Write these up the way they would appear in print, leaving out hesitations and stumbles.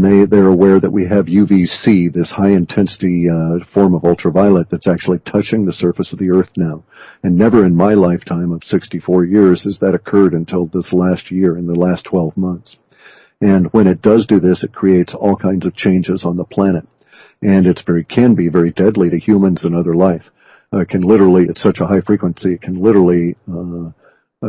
and they're aware that we have UVC, this high-intensity form of ultraviolet that's actually touching the surface of the Earth now. And never in my lifetime of 64 years has that occurred until this last year, in the last 12 months. And when it does do this, it creates all kinds of changes on the planet. And can be very deadly to humans and other life. Can literally, it's such a high frequency, it can literally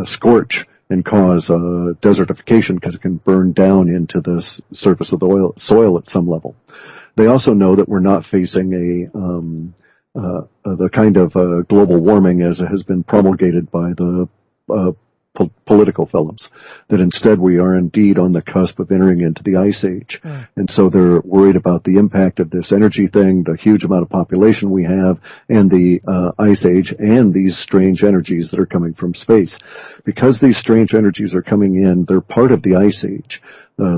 scorch and cause desertification because it can burn down into the surface of the soil at some level. They also know that we're not facing the kind of global warming as it has been promulgated by the political fellows, that instead we are indeed on the cusp of entering into the Ice Age. And so they're worried about the impact of this energy thing, the huge amount of population we have, and the Ice Age, and these strange energies that are coming from space. Because these strange energies are coming in, they're part of the Ice Age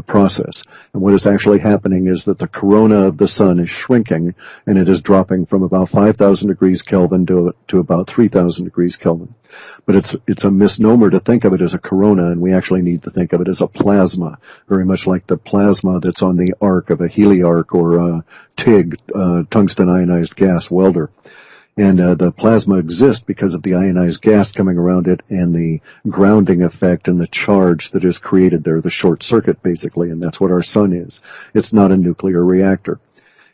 process. And what is actually happening is that the corona of the sun is shrinking, and it is dropping from about 5,000 degrees Kelvin to about 3,000 degrees Kelvin. But it's a misnomer to think of it as a corona, and we actually need to think of it as a plasma, very much like the plasma that's on the arc of a heliarc or a TIG, tungsten ionized gas welder. And the plasma exists because of the ionized gas coming around it and the grounding effect and the charge that is created there, the short circuit basically, and that's what our sun is. It's not a nuclear reactor.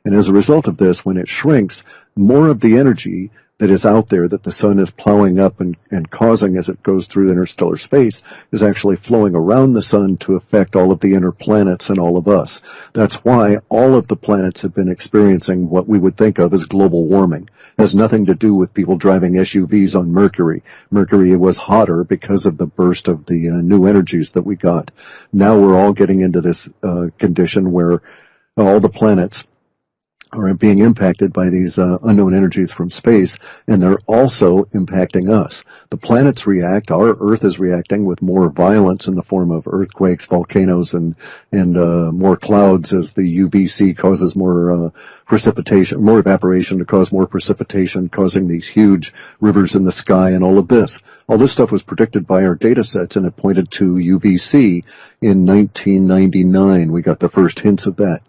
And as a result of this, when it shrinks, more of the energy that is out there that the sun is plowing up and causing as it goes through interstellar space is actually flowing around the sun to affect all of the inner planets and all of us. That's why all of the planets have been experiencing what we would think of as global warming. It has nothing to do with people driving SUVs on Mercury. Mercury was hotter because of the burst of the new energies that we got. Now we're all getting into this condition where all the planets are being impacted by these unknown energies from space, and they're also impacting us. The planets react, our Earth is reacting with more violence in the form of earthquakes, volcanoes, and more clouds as the UVC causes more precipitation, more evaporation to cause more precipitation, causing these huge rivers in the sky and all of this. All this stuff was predicted by our data sets, and it pointed to UVC in 1999. We got the first hints of that.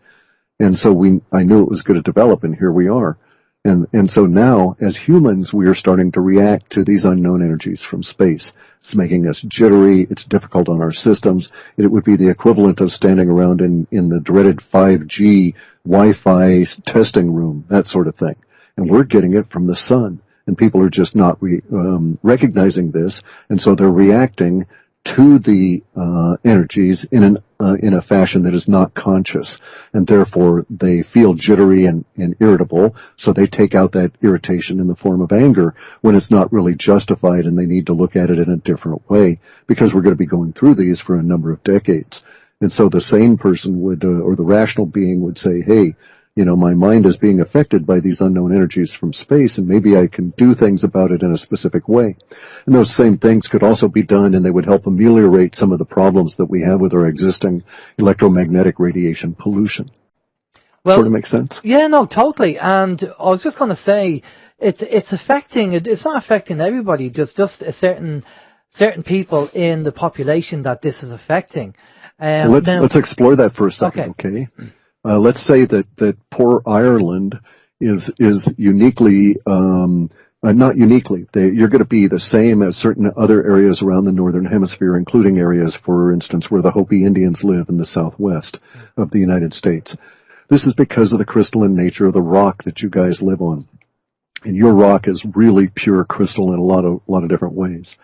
And so I knew it was going to develop, and here we are. And so now, as humans, we are starting to react to these unknown energies from space. It's making us jittery. It's difficult on our systems. It would be the equivalent of standing around in the dreaded 5G Wi-Fi testing room, that sort of thing. And we're getting it from the sun. And people are just not recognizing this, and so they're reacting to the energies in a fashion that is not conscious, and therefore they feel jittery and irritable, so they take out that irritation in the form of anger when it's not really justified, and they need to look at it in a different way, because we're going to be going through these for a number of decades. And so the sane person would, or the rational being would say, hey, you know, my mind is being affected by these unknown energies from space, and maybe I can do things about it in a specific way. And those same things could also be done, and they would help ameliorate some of the problems that we have with our existing electromagnetic radiation pollution. Well, sort of makes sense? Yeah, no, totally. And I was just going to say, it's affecting, it's not affecting everybody, just a certain people in the population that this is affecting. Let's explore that for a second, okay? Let's say that poor Ireland is uniquely, not uniquely, you're going to be the same as certain other areas around the northern hemisphere, including areas, for instance, where the Hopi Indians live in the southwest of the United States. This is because of the crystalline nature of the rock that you guys live on. And your rock is really pure crystal in a lot of different ways.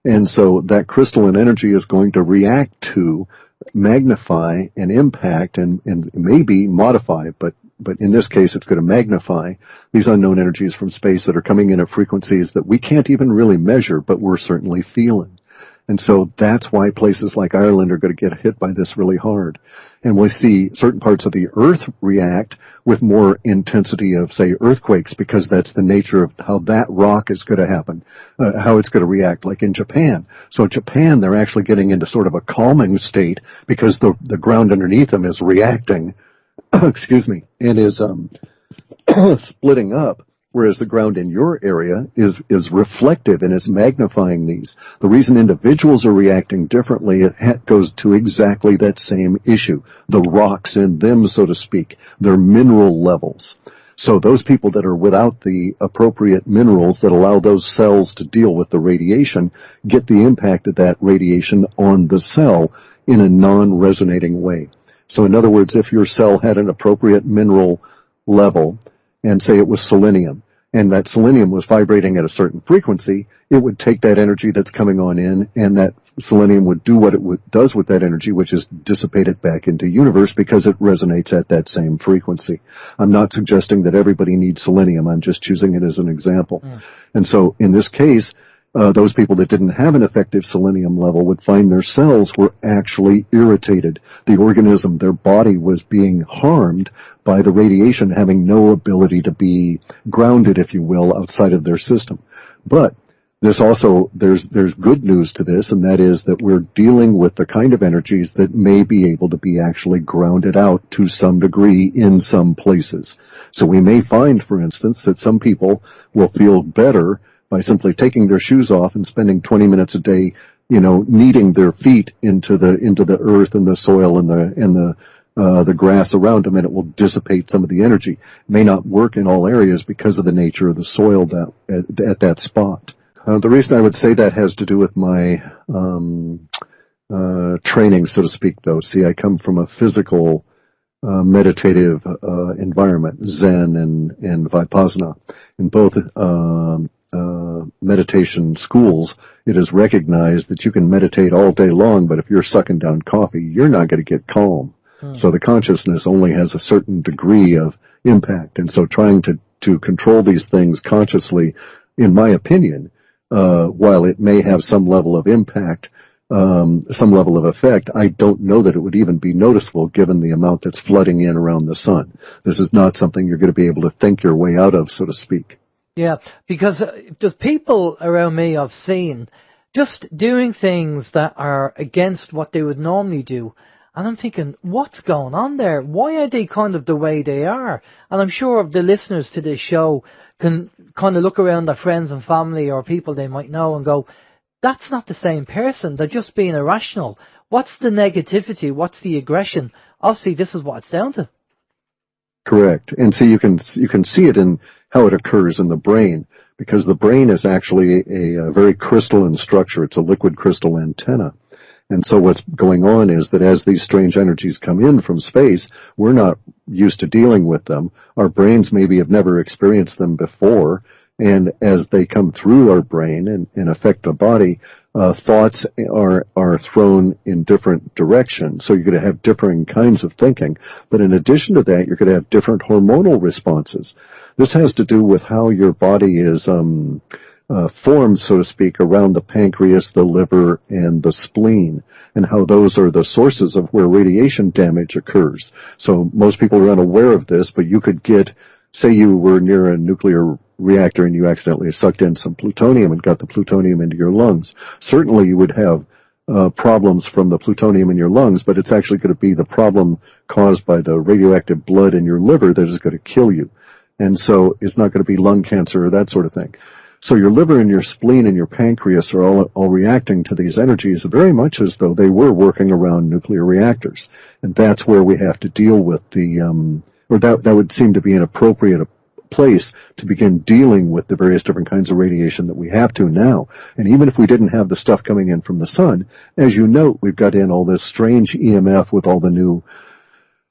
And so that crystalline energy is going to react to, magnify and impact and maybe modify, but in this case it's going to magnify these unknown energies from space that are coming in at frequencies that we can't even really measure, but we're certainly feeling. And so that's why places like Ireland are going to get hit by this really hard. And we see certain parts of the Earth react with more intensity of, say, earthquakes, because that's the nature of how that rock is going to happen, how it's going to react, like in Japan. So in Japan, they're actually getting into sort of a calming state because the ground underneath them is reacting, excuse me, and is splitting up, whereas the ground in your area is reflective and is magnifying these. The reason individuals are reacting differently, it goes to exactly that same issue. The rocks in them, so to speak, their mineral levels. So those people that are without the appropriate minerals that allow those cells to deal with the radiation get the impact of that radiation on the cell in a non-resonating way. So in other words, if your cell had an appropriate mineral level, and say it was selenium, and that selenium was vibrating at a certain frequency, it would take that energy that's coming on in, and that selenium would do what it does with that energy, which is dissipate it back into universe because it resonates at that same frequency. I'm not suggesting that everybody needs selenium. I'm just choosing it as an example. And so in this case, those people that didn't have an effective selenium level would find their cells were actually irritated. The organism, their body, was being harmed by the radiation, having no ability to be grounded, if you will, outside of their system. But there's good news to this, and that is that we're dealing with the kind of energies that may be able to be actually grounded out to some degree in some places. So we may find, for instance, that some people will feel better by simply taking their shoes off and spending 20 minutes a day, kneading their feet into the earth and the soil and the grass around them, and it will dissipate some of the energy. It may not work in all areas because of the nature of the soil at that spot. The reason I would say that has to do with my training, so to speak, though. See, I come from a physical, meditative environment, Zen and Vipassana. In both meditation schools, it is recognized that you can meditate all day long, but if you're sucking down coffee, you're not going to get calm. So the consciousness only has a certain degree of impact. And so trying to control these things consciously, in my opinion, while it may have some level of impact, some level of effect, I don't know that it would even be noticeable given the amount that's flooding in around the sun. This is not something you're going to be able to think your way out of, so to speak. Yeah, because just people around me I've seen just doing things that are against what they would normally do. And I'm thinking, what's going on there? Why are they kind of the way they are? And I'm sure the listeners to this show can kind of look around their friends and family or people they might know and go, that's not the same person. They're just being irrational. What's the negativity? What's the aggression? Obviously, this is what it's down to. Correct. And see, you can see it in how it occurs in the brain, because the brain is actually a very crystalline structure. It's a liquid crystal antenna. And so what's going on is that as these strange energies come in from space, we're not used to dealing with them. Our brains maybe have never experienced them before. And as they come through our brain and affect our body, thoughts are thrown in different directions. So you're going to have differing kinds of thinking. But in addition to that, you're going to have different hormonal responses. This has to do with how your body is formed, so to speak, around the pancreas, the liver, and the spleen, and how those are the sources of where radiation damage occurs. So most people are unaware of this, but you could get, say you were near a nuclear reactor and you accidentally sucked in some plutonium and got the plutonium into your lungs. Certainly you would have problems from the plutonium in your lungs, but it's actually going to be the problem caused by the radioactive blood in your liver that is going to kill you. And so it's not going to be lung cancer or that sort of thing. So your liver and your spleen and your pancreas are all reacting to these energies very much as though they were working around nuclear reactors. And that's where we have to deal with that would seem to be an appropriate place to begin dealing with the various different kinds of radiation that we have to now. And even if we didn't have the stuff coming in from the sun, as you note, we've got in all this strange EMF with all the new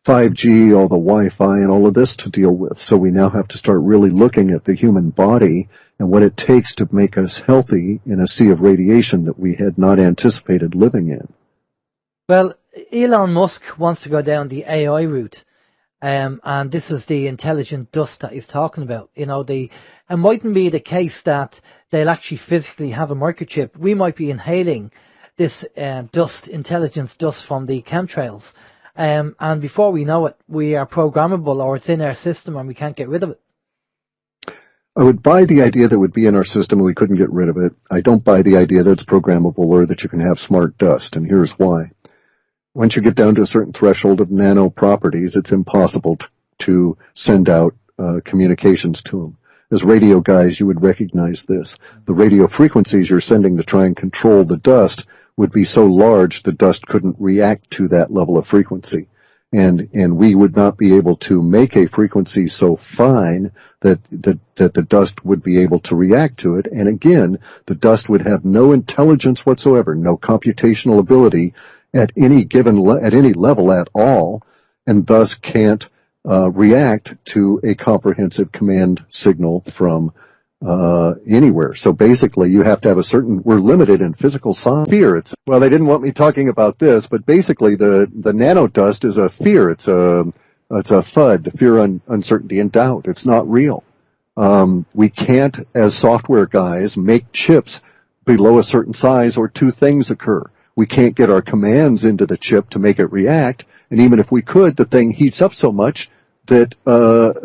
5G, all the Wi-Fi, and all of this to deal with. So we now have to start really looking at the human body and what it takes to make us healthy in a sea of radiation that we had not anticipated living in. Well, Elon Musk wants to go down the AI route. And this is the intelligent dust that he's talking about. It mightn't be the case that they'll actually physically have a microchip. We might be inhaling this intelligence dust from the chemtrails. And before we know it, we are programmable, or it's in our system and we can't get rid of it. I would buy the idea that it would be in our system and we couldn't get rid of it. I don't buy the idea that it's programmable or that you can have smart dust, and here's why. Once you get down to a certain threshold of nano properties, it's impossible to send out communications to them. As radio guys, you would recognize this. The radio frequencies you're sending to try and control the dust would be so large the dust couldn't react to that level of frequency. And we would not be able to make a frequency so fine that the dust would be able to react to it. And again, the dust would have no intelligence whatsoever, no computational ability at any level at all, and thus can't react to a comprehensive command signal from anywhere. So basically, you have to have we're limited in physical size. Fear. Well, they didn't want me talking about this, but basically the nanodust is a fear. It's a FUD, fear, uncertainty, and doubt. It's not real. We can't, as software guys, make chips below a certain size or two things occur. We can't get our commands into the chip to make it react, and even if we could, the thing heats up so much that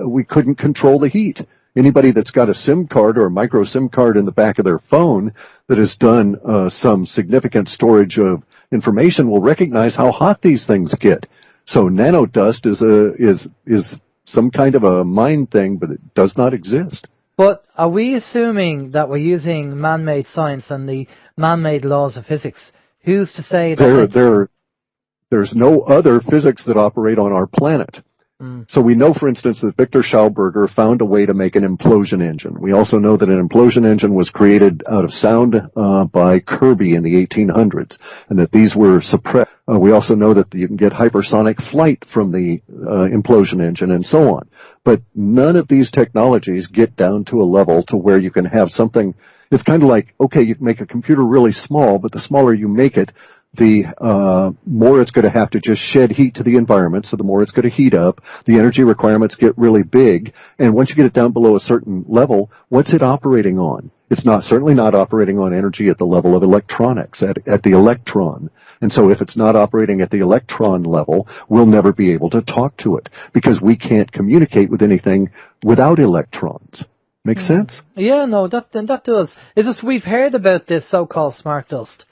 we couldn't control the heat. Anybody that's got a SIM card or a micro SIM card in the back of their phone that has done some significant storage of information will recognize how hot these things get. So nanodust is some kind of a mind thing, but it does not exist. But are we assuming that we're using man-made science and the man-made laws of physics? Who's to say that there's no other physics that operate on our planet? So we know, for instance, that Victor Schauberger found a way to make an implosion engine. We also know that an implosion engine was created out of sound by Kirby in the 1800s, and that these were suppressed. We also know that you can get hypersonic flight from the implosion engine and so on. But none of these technologies get down to a level to where you can have something. It's kind of like, okay, you can make a computer really small, but the smaller you make it, the more it's going to have to just shed heat to the environment, so the more it's going to heat up. The energy requirements get really big, and once you get it down below a certain level, what's it operating on? It's certainly not operating on energy at the level of electronics, at the electron. And so if it's not operating at the electron level, we'll never be able to talk to it, because we can't communicate with anything without electrons. Make sense? Yeah, no, that does. It's just we've heard about this so-called smart dust.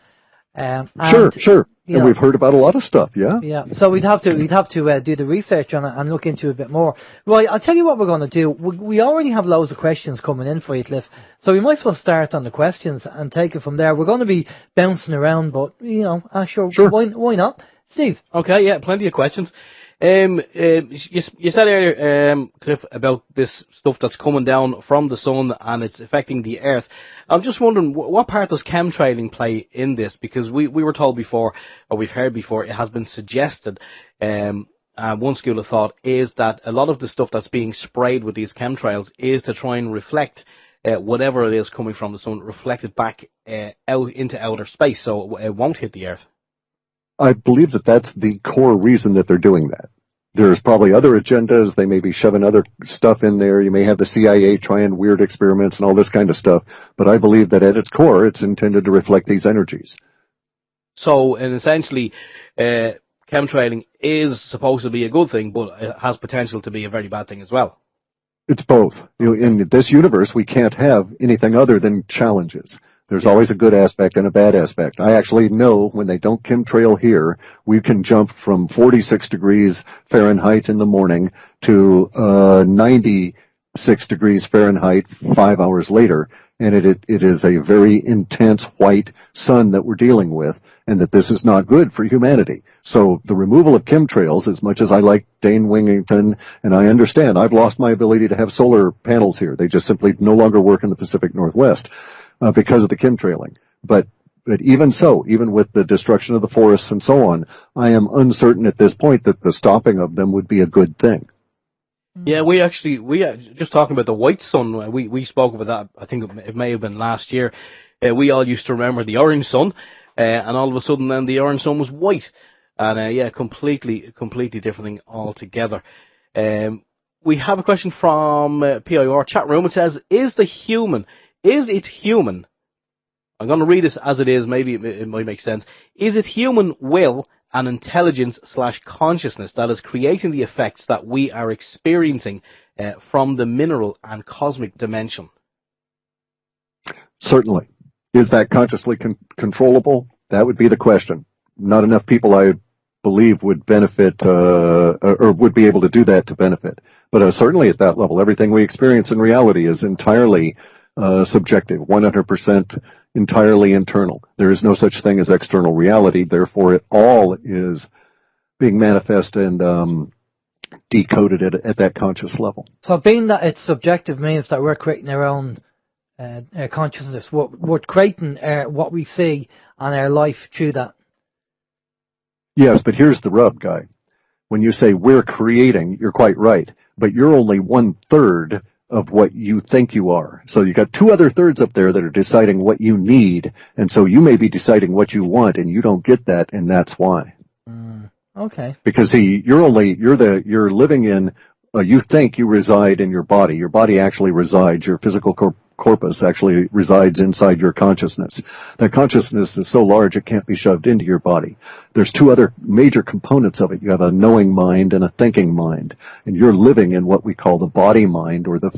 Sure. And we've heard about a lot of stuff, yeah? Yeah, so we'd have to do the research on it and look into it a bit more. Right, I'll tell you what we're going to do. We already have loads of questions coming in for you, Clif, so we might as well start on the questions and take it from there. We're going to be bouncing around, but, sure. Why not? Steve? Okay, yeah, plenty of questions. You said earlier, Clif, about this stuff that's coming down from the sun and it's affecting the earth. I'm just wondering, what part does chemtrailing play in this? Because we were told before, or we've heard before, it has been suggested, one school of thought is that a lot of the stuff that's being sprayed with these chemtrails is to try and reflect whatever it is coming from the sun, reflected back out into outer space, so it won't hit the earth. I believe that that's the core reason that they're doing that. There's probably other agendas. They may be shoving other stuff in there. You may have the CIA trying weird experiments and all this kind of stuff. But I believe that at its core, it's intended to reflect these energies. So, and essentially, chemtrailing is supposed to be a good thing, but it has potential to be a very bad thing as well. It's both. In this universe, we can't have anything other than challenges. There's always a good aspect and a bad aspect. I actually know when they don't chemtrail here, we can jump from 46 degrees Fahrenheit in the morning to 96 degrees Fahrenheit 5 hours later, and it is a very intense white sun that we're dealing with, and that this is not good for humanity. So the removal of chemtrails, as much as I like Dane Wingington, and I understand, I've lost my ability to have solar panels here. They just simply no longer work in the Pacific Northwest. Because of the chemtrailing. But even so, even with the destruction of the forests and so on, I am uncertain at this point that the stopping of them would be a good thing. Yeah, we just talking about the white sun, we spoke about that, I think it may have been last year. We all used to remember the orange sun, and all of a sudden then the orange sun was white. And completely different thing altogether. We have a question from PIR chat room. It says, Is it human? I'm going to read this as it is. Maybe it might make sense. Is it human will and intelligence / consciousness that is creating the effects that we are experiencing from the mineral and cosmic dimension? Certainly. Is that consciously controllable? That would be the question. Not enough people, I believe, would benefit or would be able to do that to benefit. But certainly at that level, everything we experience in reality is entirely subjective, 100% entirely internal. There is no such thing as external reality. Therefore, it all is being manifest and decoded at that conscious level. So being that it's subjective means that we're creating our own consciousness. We're creating what we see on our life through that. Yes, but here's the rub, Guy. When you say we're creating, you're quite right. But you're only 1/3 of what you think you are. So you got 2 other thirds up there that are deciding what you need, and so you may be deciding what you want, and you don't get that, and that's why. Okay. Because see, you're living in. You think you reside in your body. Your body actually resides. Your physical corpus actually resides inside your consciousness. That consciousness is so large it can't be shoved into your body. There's 2 other major components of it. You have a knowing mind and a thinking mind, and you're living in what we call the body mind, or the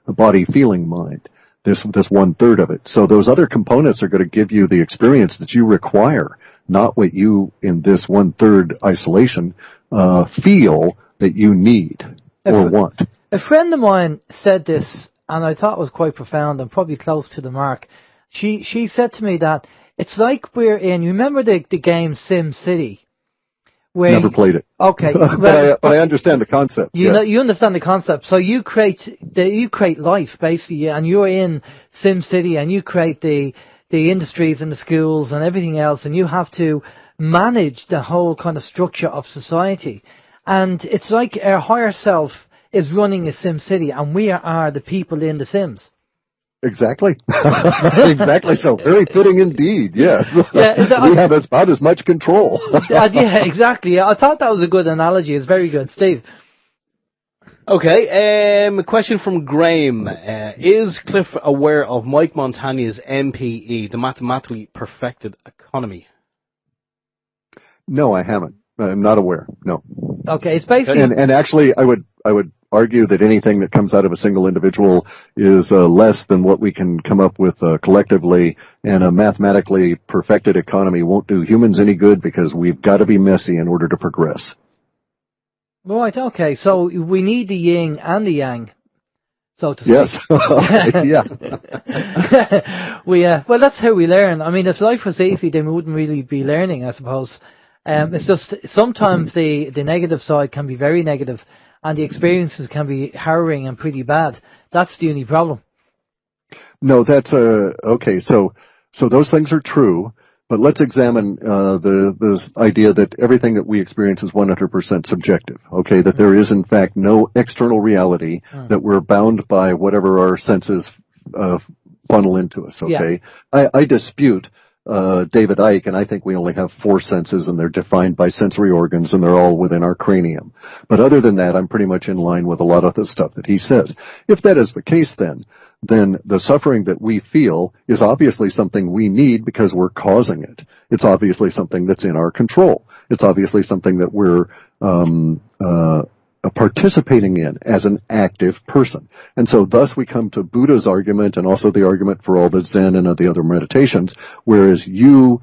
body feeling mind. This 1/3 of it. So those other components are going to give you the experience that you require, not what you in this 1/3 isolation feel that you need or want. A friend of mine said this, and I thought it was quite profound and probably close to the mark. She said to me that it's like we're in, you remember the game Sim City? Never played it. Okay. but I understand the concept. You understand the concept. So you create life, basically, and you're in Sim City, and you create the industries and the schools and everything else, and you have to manage the whole kind of structure of society. And it's like our higher self is running a Sim City, and we are the people in the Sims. Exactly. Exactly so. Very fitting indeed, yes. Yeah, we have about as much control. Yeah, exactly. I thought that was a good analogy. It's very good. Steve? Okay, a question from Graham. Is Clif aware of Mike Montagne's MPE, the mathematically perfected economy? No, I haven't. I'm not aware. No. Okay, it's basically... And actually, I would argue that anything that comes out of a single individual is less than what we can come up with collectively, and a mathematically perfected economy won't do humans any good because we've got to be messy in order to progress. Right, okay, so we need the yin and the yang, so to speak. Yes, yeah. Well, that's how we learn. I mean, if life was easy, then we wouldn't really be learning, I suppose. It's just sometimes the negative side can be very negative, and the experiences can be harrowing and pretty bad. That's the only problem. No, that's okay. So those things are true, but let's examine the idea that everything that we experience is 100% subjective. Okay, that there is in fact no external reality, that we're bound by whatever our senses funnel into us. Okay, yeah. I dispute David Icke, and I think we only have 4 senses, and they're defined by sensory organs, and they're all within our cranium. But other than that, I'm pretty much in line with a lot of the stuff that he says. If that is the case, then the suffering that we feel is obviously something we need because we're causing it. It's obviously something that's in our control. It's obviously something that we're participating in as an active person. And so thus we come to Buddha's argument, and also the argument for all the Zen and the other meditations, whereas you,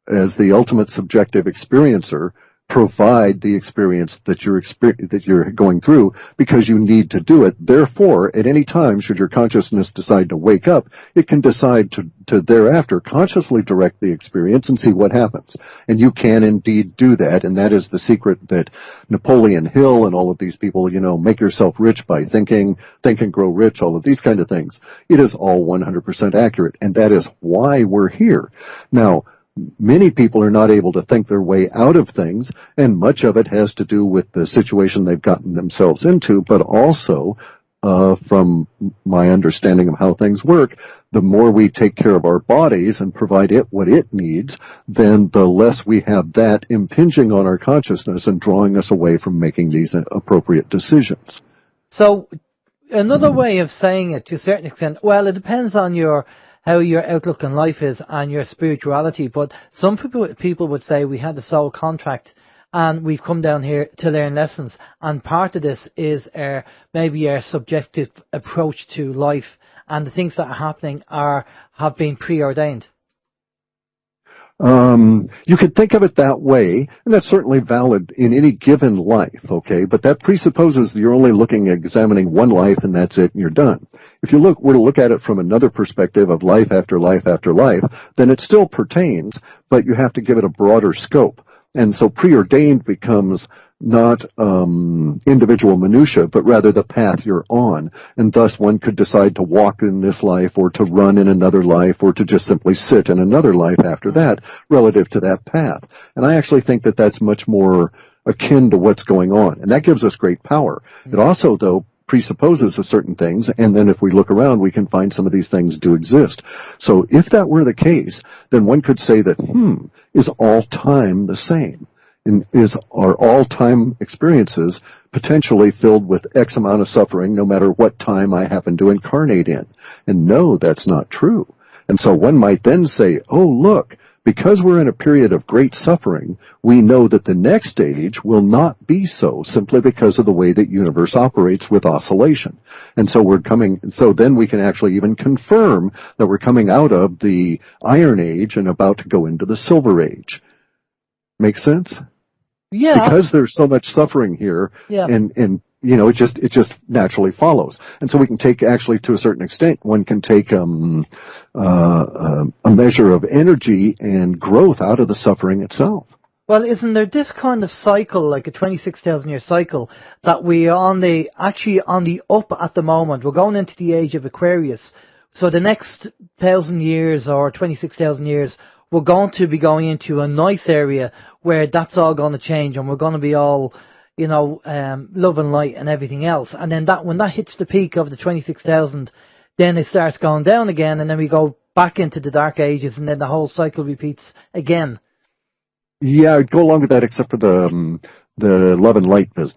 as the ultimate subjective experiencer, provide the experience that you're going through because you need to do it. Therefore, at any time, should your consciousness decide to wake up, it can decide to thereafter consciously direct the experience and see what happens. And you can indeed do that, and that is the secret that Napoleon Hill and all of these people, make yourself rich by thinking, think and grow rich, all of these kind of things. It is all 100% accurate, and that is why we're here. Now, many people are not able to think their way out of things, and much of it has to do with the situation they've gotten themselves into, but also, from my understanding of how things work, the more we take care of our bodies and provide it what it needs, then the less we have that impinging on our consciousness and drawing us away from making these appropriate decisions. So, another way of saying it to a certain extent, well, it depends on how your outlook on life is and your spirituality, but some people would say we had a soul contract and we've come down here to learn lessons, and part of this is maybe our subjective approach to life, and the things that are happening have been preordained. You could think of it that way, and that's certainly valid in any given life, okay? But that presupposes you're only examining one life, and that's it, and you're done. If you were to look at it from another perspective of life after life after life, then it still pertains, but you have to give it a broader scope. And so preordained becomes not individual minutia, but rather the path you're on. And thus one could decide to walk in this life or to run in another life or to just simply sit in another life after that relative to that path. And I actually think that that's much more akin to what's going on. And that gives us great power. It also, though, presupposes certain things, and then if we look around, we can find some of these things do exist. So if that were the case, then one could say that, is all time the same? Are all time experiences potentially filled with X amount of suffering no matter what time I happen to incarnate in? And no, that's not true. And so one might then say, oh, look, because we're in a period of great suffering, we know that the next stage will not be so, simply because of the way that universe operates with oscillation. And so so then we can actually even confirm that we're coming out of the Iron Age and about to go into the Silver Age. Make sense? Yeah. Because there's so much suffering here, and it just naturally follows. And so we can take, actually, to a certain extent, one can take a measure of energy and growth out of the suffering itself. Well, isn't there this kind of cycle, like a 26,000-year cycle, that we are on the up at the moment? We're going into the age of Aquarius. So the next 1,000 years or 26,000 years, we're going to be going into a nice area where that's all going to change, and we're going to be all, love and light and everything else. And then when that hits the peak of the 26,000, then it starts going down again, and then we go back into the dark ages, and then the whole cycle repeats again. Yeah, I'd go along with that, except for the love and light business.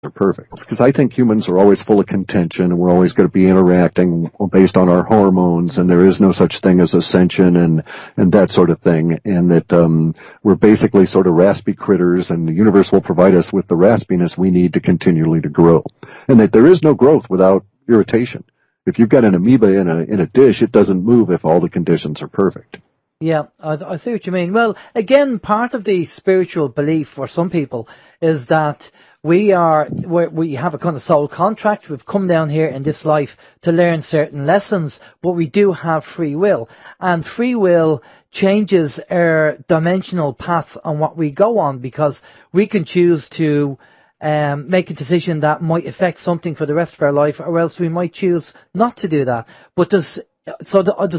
Are perfect, because I think humans are always full of contention, and we're always going to be interacting based on our hormones, and there is no such thing as ascension and that sort of thing, and that we're basically sort of raspy critters, and the universe will provide us with the raspiness we need to continually to grow, and that there is no growth without irritation. If you've got an amoeba in a dish, it doesn't move if all the conditions are perfect. Yeah, I see what you mean. Well, again, part of the spiritual belief for some people is that we have a kind of soul contract. We've come down here in this life to learn certain lessons, but we do have free will. And free will changes our dimensional path on what we go on, because we can choose to make a decision that might affect something for the rest of our life, or else we might choose not to do that. But there's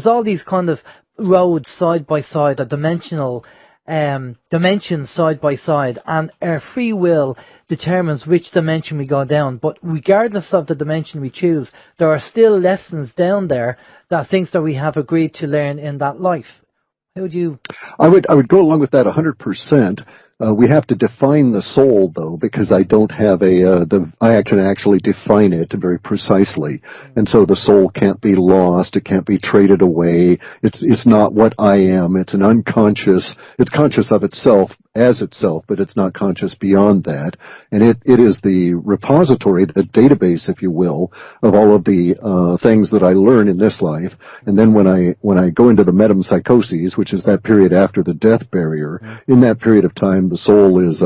all these kind of roads side by side, or dimensions side by side, and our free will determines which dimension we go down. But regardless of the dimension we choose, there are still lessons down there, that things that we have agreed to learn in that life. How would you? I would go along with that 100%. We have to define the soul, though, because I don't have I can actually define it very precisely. And so the soul can't be lost. It can't be traded away. It's not what I am. It's it's conscious of itself as itself, but it's not conscious beyond that. And it is the repository, the database, if you will, of all of the things that I learn in this life. And then when I go into the metempsychoses, which is that period after the death barrier, in that period of time, the soul is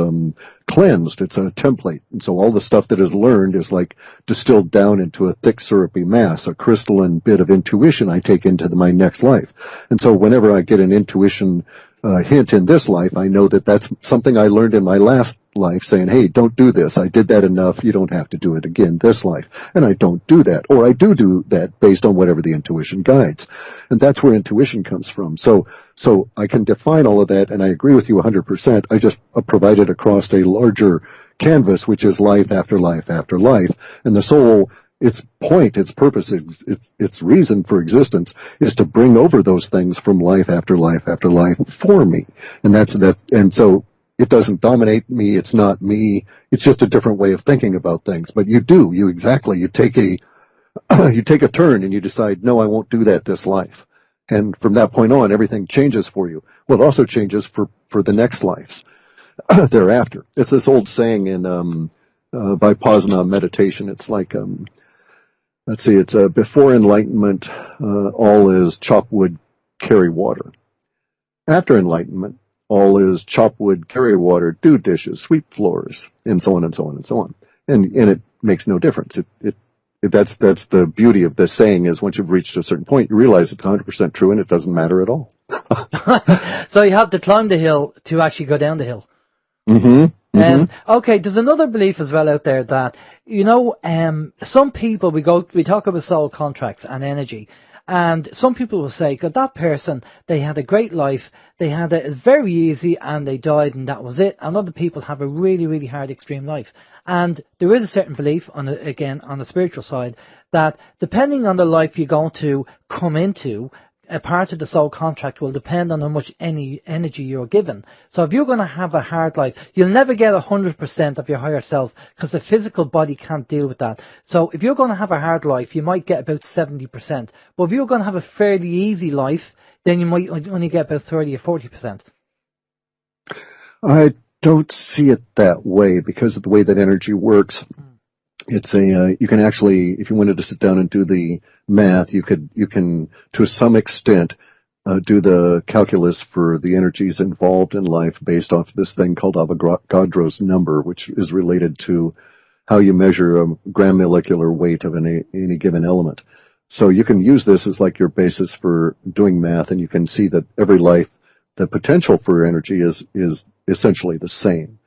cleansed. It's a template. And so all the stuff that is learned is like distilled down into a thick syrupy mass, a crystalline bit of intuition I take into my next life. And so whenever I get an intuition hint in this life, I know that that's something I learned in my last life, saying, hey, don't do this. I did that enough. You don't have to do it again this life. And I don't do that. Or I do that based on whatever the intuition guides. And that's where intuition comes from. So I can define all of that, and I agree with you 100%. I just provide it across a larger canvas, which is life after life after life. And the soul, its point, its purpose, its reason for existence is to bring over those things from life after life after life for me. And that's that. And so it doesn't dominate me. It's not me. It's just a different way of thinking about things. But you take a turn and you decide, no, I won't do that this life. And from that point on, everything changes for you. Well, it also changes for the next lives thereafter. It's this old saying in Vipassana meditation. It's like, let's see, it's before enlightenment, all is chop wood, carry water. After enlightenment, all is chop wood, carry water, do dishes, sweep floors, and so on and so on and so on. And it makes no difference. That's the beauty of this saying, is once you've reached a certain point, you realize it's 100% true and it doesn't matter at all. So you have to climb the hill to actually go down the hill. Mm-hmm. Mm-hmm. Okay, there's another belief as well out there that, some people, we talk about soul contracts and energy, and some people will say, God, that person, they had a great life, they had it very easy, and they died, and that was it. And other people have a really, really hard, extreme life. And there is a certain belief, on the spiritual side, that depending on the life you're going to come into, a part of the soul contract will depend on how much energy you're given. So if you're going to have a hard life, you'll never get 100% of your higher self, because the physical body can't deal with that. So if you're going to have a hard life, you might get about 70%. But if you're going to have a fairly easy life, then you might only get about 30 or 40%. I don't see it that way, because of the way that energy works. It's you can actually, if you wanted to sit down and do the math, you can to some extent do the calculus for the energies involved in life based off this thing called Avogadro's number, which is related to how you measure a gram molecular weight of any given element. So you can use this as like your basis for doing math, and you can see that every life, the potential for energy is essentially the same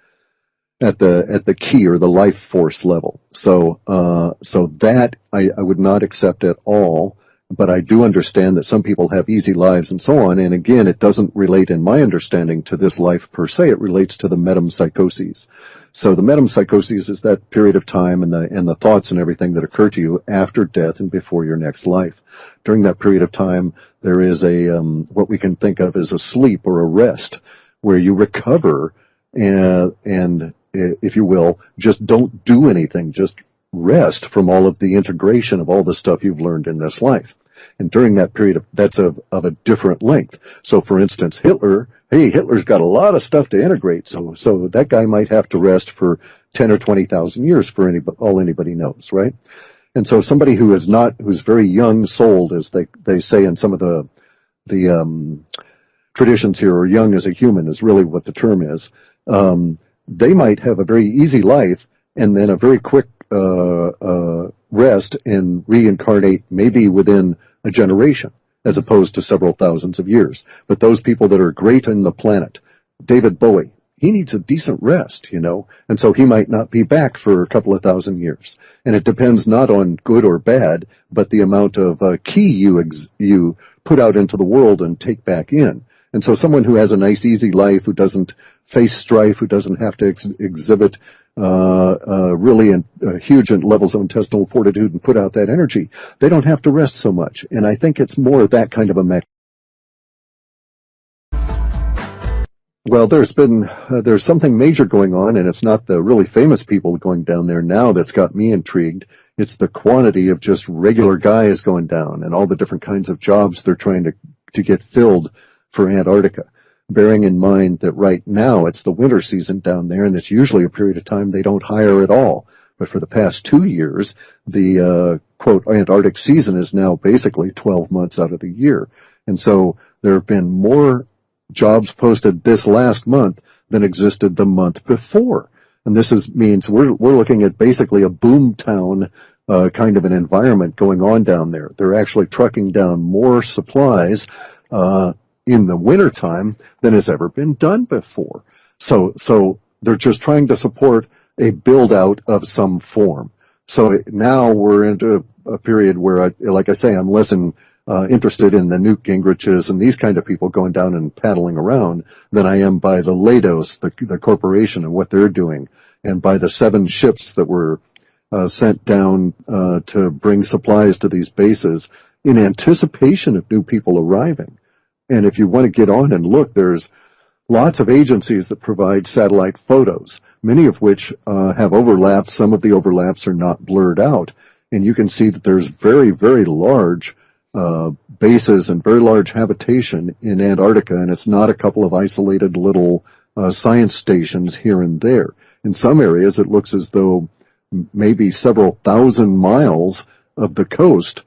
at the key or the life force level. So that I would not accept at all, but I do understand that some people have easy lives and so on. And again, it doesn't relate, in my understanding, to this life per se. It relates to the metempsychoses. So the metempsychoses is that period of time and the thoughts and everything that occur to you after death and before your next life. During that period of time, there is what we can think of as a sleep or a rest, where you recover and if you will, just don't do anything, just rest from all of the integration of all the stuff you've learned in this life. And during that period, that's of a different length. So, for instance, Hitler's got a lot of stuff to integrate, so that guy might have to rest for 10 or 20,000 years for all anybody knows, right? And so somebody who's very young-souled, as they say in some of the traditions here, or young as a human is really what the term is, they might have a very easy life and then a very quick rest and reincarnate maybe within a generation, as opposed to several thousands of years. But those people that are great on the planet, David Bowie, he needs a decent rest, and so he might not be back for a couple of thousand years. And it depends not on good or bad, but the amount of key you put out into the world and take back in. And so someone who has a nice, easy life, who doesn't face strife, who doesn't have to exhibit really huge levels of intestinal fortitude and put out that energy, they don't have to rest so much. And I think it's more that kind of a mechanism. Well, there's something major going on, and it's not the really famous people going down there now that's got me intrigued. It's the quantity of just regular guys going down and all the different kinds of jobs they're trying to get filled for Antarctica, bearing in mind that right now it's the winter season down there, and it's usually a period of time they don't hire at all. But for the past 2 years, the quote Antarctic season is now basically 12 months out of the year. And so there have been more jobs posted this last month than existed the month before. And this means we're looking at basically a boom town kind of an environment going on down there. They're actually trucking down more supplies in the wintertime than has ever been done before. So they're just trying to support a build-out of some form. So now we're into a period where, like I say, I'm less interested in the Newt Gingriches and these kind of people going down and paddling around than I am by the Leidos, the corporation, and what they're doing, and by the 7 ships that were sent down to bring supplies to these bases in anticipation of new people arriving. And if you want to get on and look, there's lots of agencies that provide satellite photos, many of which have overlaps. Some of the overlaps are not blurred out. And you can see that there's very, very large bases and very large habitation in Antarctica, and it's not a couple of isolated little science stations here and there. In some areas, it looks as though maybe several thousand miles of the coast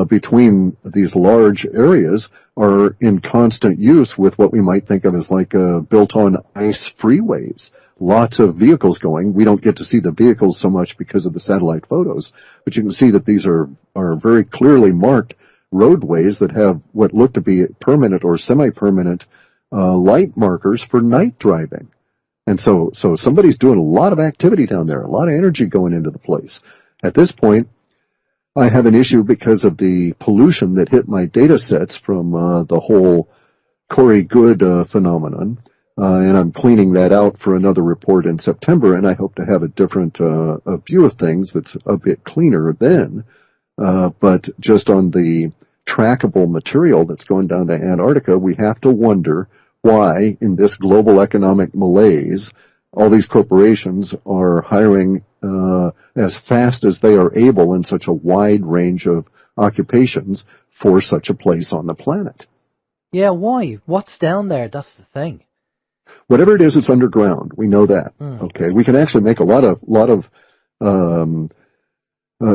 between these large areas are in constant use with what we might think of as like built-on ice freeways. Lots of vehicles going. We don't get to see the vehicles so much because of the satellite photos, but you can see that these are very clearly marked roadways that have what look to be permanent or semi-permanent light markers for night driving. And so somebody's doing a lot of activity down there, a lot of energy going into the place. At this point, I have an issue because of the pollution that hit my data sets from the whole Corey Good phenomenon. And I'm cleaning that out for another report in September, and I hope to have a different view of things that's a bit cleaner then. But just on the trackable material that's going down to Antarctica, we have to wonder why, in this global economic malaise, all these corporations are hiring as fast as they are able in such a wide range of occupations for such a place on the planet. Yeah, why? What's down there? That's the thing. Whatever it is, it's underground. We know that. Okay, we can actually make a lot of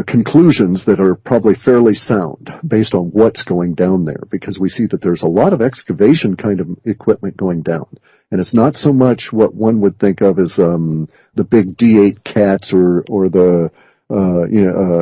conclusions that are probably fairly sound based on what's going down there, because we see that there's a lot of excavation kind of equipment going down. And it's not so much what one would think of as the big D8 cats or the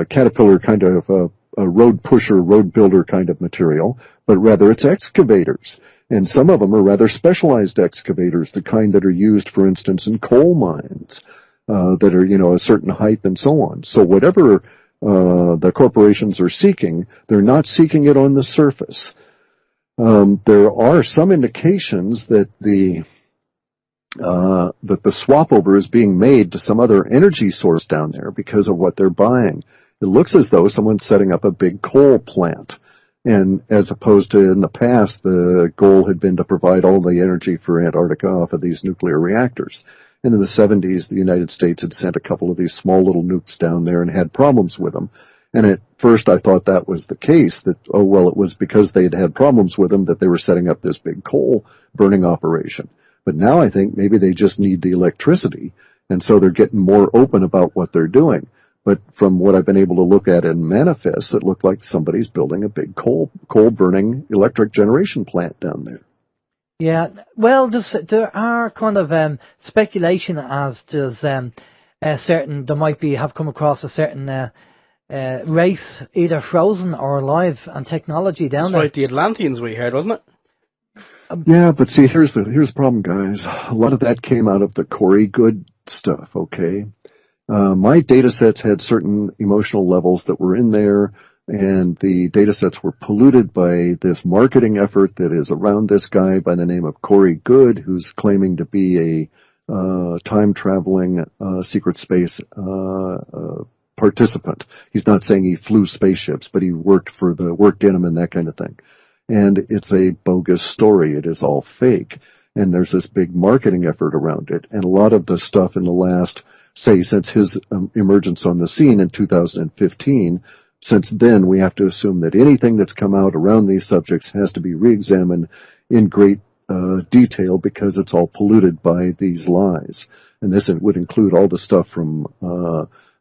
Caterpillar kind of a road pusher, road builder kind of material, but rather it's excavators. And some of them are rather specialized excavators, the kind that are used, for instance, in coal mines. That are, a certain height and so on. So whatever the corporations are seeking, they're not seeking it on the surface. There are some indications that the swap over is being made to some other energy source down there because of what they're buying. It looks as though someone's setting up a big coal plant. And as opposed to in the past, the goal had been to provide all the energy for Antarctica off of these nuclear reactors. And in the 70s, the United States had sent a couple of these small little nukes down there and had problems with them. And at first I thought that was the case, that, it was because they had had problems with them that they were setting up this big coal burning operation. But now I think maybe they just need the electricity, and so they're getting more open about what they're doing. But from what I've been able to look at in manifests, it looked like somebody's building a big coal burning electric generation plant down there. Yeah, well, there are kind of speculation as to they might have come across a certain race, either frozen or alive, and technology down there. That's right, the Atlanteans we heard, wasn't it? Yeah, but see, here's the problem, guys. A lot of that came out of the Corey Good stuff, okay? My data sets had certain emotional levels that were in there, and the data sets were polluted by this marketing effort that is around this guy by the name of Corey Good, who's claiming to be a time-traveling secret space participant. He's not saying he flew spaceships, but he worked in them and that kind of thing. And it's a bogus story. It is all fake. And there's this big marketing effort around it. And a lot of the stuff in the last, since his emergence on the scene in 2015, since then, we have to assume that anything that's come out around these subjects has to be re-examined in great detail because it's all polluted by these lies. And this would include all the stuff from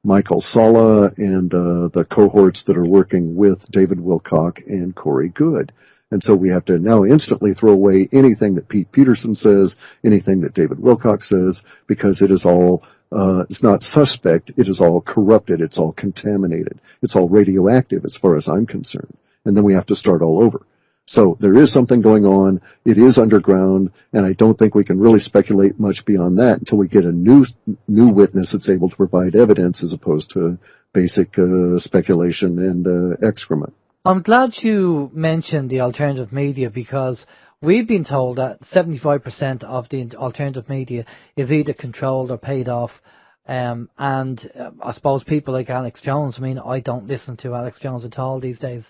Michael Salla and the cohorts that are working with David Wilcock and Corey Good. And so we have to now instantly throw away anything that Pete Peterson says, anything that David Wilcock says, because it is all it's not suspect, it is all corrupted, it's all contaminated, it's all radioactive as far as I'm concerned. And then we have to start all over. So there is something going on, it is underground, and I don't think we can really speculate much beyond that until we get a new witness that's able to provide evidence as opposed to basic speculation and excrement. I'm glad you mentioned the alternative media, because we've been told that 75% of the alternative media is either controlled or paid off. I suppose people like Alex Jones, I don't listen to Alex Jones at all these days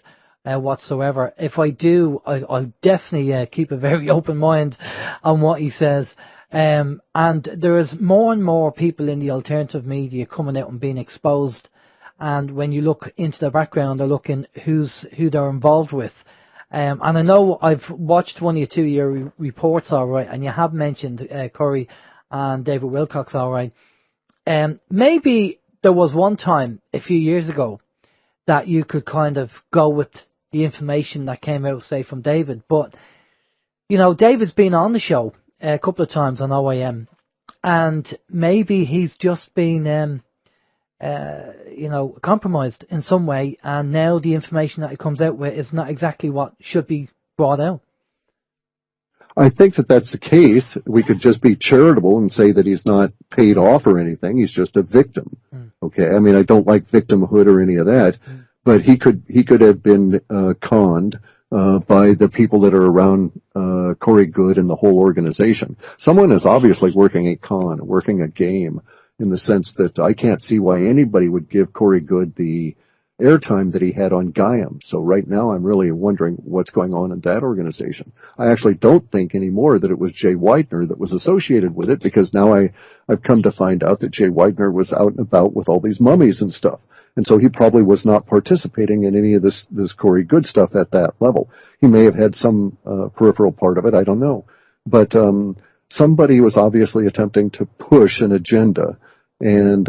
whatsoever. If I do, I'll definitely keep a very open mind on what he says. And there is more and more people in the alternative media coming out and being exposed. And when you look into the background, they're looking who they're involved with. And I know I've watched one of your 2-year reports, all right, and you have mentioned Corey and David Wilcox, all right. Maybe there was one time a few years ago that you could kind of go with the information that came out, say, from David. But, you know, David's been on the show a couple of times on OAM, and maybe he's just been, you know, compromised in some way, and now the information that he comes out with is not exactly what should be brought out. I think that that's the case. We could just be charitable and say that he's not paid off or anything. He's just a victim. Okay. I mean, I don't like victimhood or any of that, but he could have been conned by the people that are around Corey Goode and the whole organization. Someone is obviously working a con, working a game, in the sense that I can't see why anybody would give Corey Goode the airtime that he had on Gaiam. So right now I'm really wondering what's going on in that organization. I actually don't think anymore that it was Jay Widener that was associated with it, because now I've come to find out that Jay Widener was out and about with all these mummies and stuff. And so he probably was not participating in any of this Corey Goode stuff at that level. He may have had some peripheral part of it, I don't know. But somebody was obviously attempting to push an agenda, and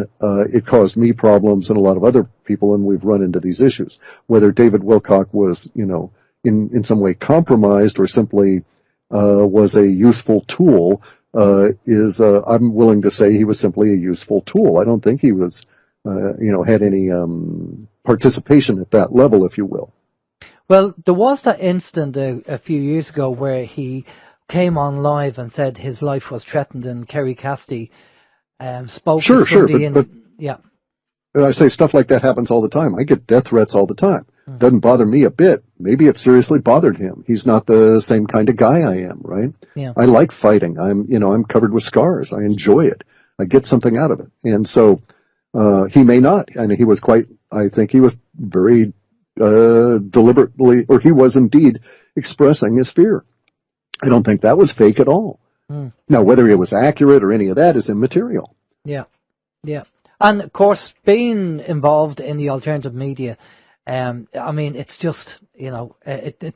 it caused me problems and a lot of other people, and we've run into these issues. Whether David Wilcock was, you know, in some way compromised or simply was a useful tool I'm willing to say he was simply a useful tool. I don't think he was, you know, had any participation at that level, if you will. Well, there was that incident a few years ago where he came on live and said his life was threatened, and Kerry Cassidy spoke to somebody but yeah. I say stuff like that happens all the time. I get death threats all the time. Doesn't bother me a bit. Maybe it seriously bothered him. He's not the same kind of guy I am, right? Yeah. I like fighting. I'm covered with scars. I enjoy it. I get something out of it. And so, he may not. And he was I think he was very, deliberately, or he was indeed expressing his fear. I don't think that was fake at all. Now, whether it was accurate or any of that is immaterial. Yeah. Yeah. And of course, being involved in the alternative media, I mean, it's just, you know,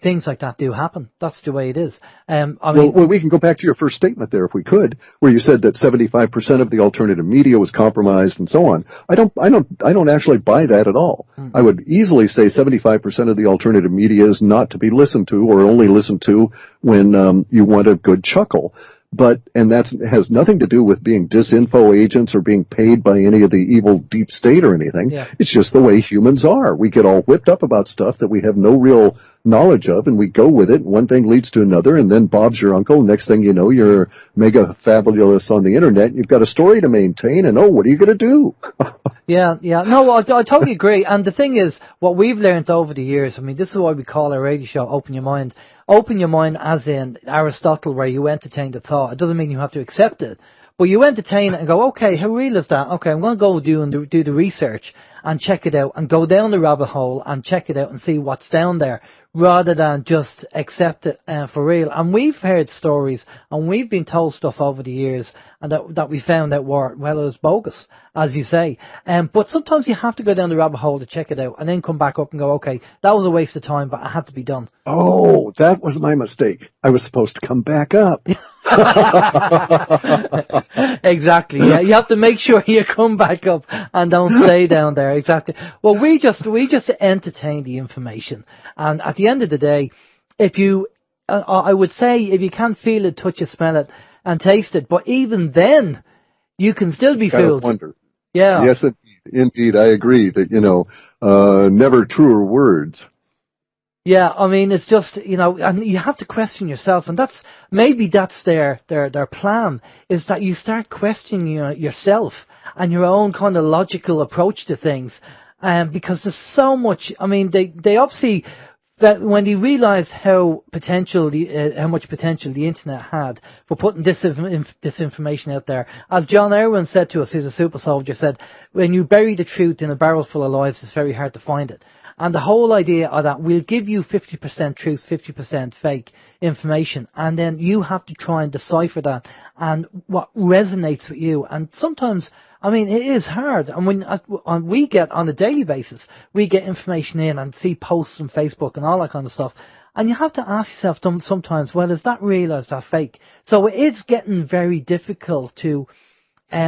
things like that do happen. That's the way it is. Well, we can go back to your first statement there, if we could, where you said that 75% of the alternative media was compromised and so on. I don't actually buy that at all. I would easily say 75% of the alternative media is not to be listened to, or only listened to when you want a good chuckle. And that has nothing to do with being disinfo agents or being paid by any of the evil deep state or anything. Yeah. It's just the way humans are. We get all whipped up about stuff that we have no real knowledge of, and we go with it, and one thing leads to another, and then Bob's your uncle. Next thing you know, you're mega fabulous on the internet, and you've got a story to maintain, and what are you going to do? Yeah. No, I totally agree. And the thing is, what we've learned over the years, I mean, this is why we call our radio show Open Your Mind. Open your mind as in Aristotle, where you entertain the thought. It doesn't mean you have to accept it, but you entertain it and go, okay, how real is that? Okay, I'm going to go do the research and check it out, and go down the rabbit hole and check it out and see what's down there, rather than just accept it for real. And we've heard stories, and we've been told stuff over the years, and that we found out it was bogus, as you say. But sometimes you have to go down the rabbit hole to check it out, and then come back up and go, okay, that was a waste of time, but it had to be done. Oh, that was my mistake. I was supposed to come back up. Exactly. Yeah, you have to make sure you come back up and don't stay down there. Exactly. Well, we just entertain the information, and at the end of the day, if you, I would say, if you can't feel it, touch it, smell it, and taste it, but even then, you can still be fooled. Wonder. Yeah. Yes, indeed. I agree that never truer words. Yeah, I mean, it's just, and you have to question yourself, and that's their plan, is that you start questioning yourself and your own kind of logical approach to things, because there's so much. I mean, they obviously, that when they realised how much potential the internet had for putting disinformation out there, as John Irwin said to us, who's a super soldier, said, when you bury the truth in a barrel full of lies, it's very hard to find it. And the whole idea of that, we'll give you 50% truth, 50% fake information, and then you have to try and decipher that and what resonates with you. And sometimes, I mean, it is hard. And when we get, on a daily basis, we get information in and see posts on Facebook and all that kind of stuff. And you have to ask yourself sometimes, well, is that real or is that fake? So it is getting very difficult to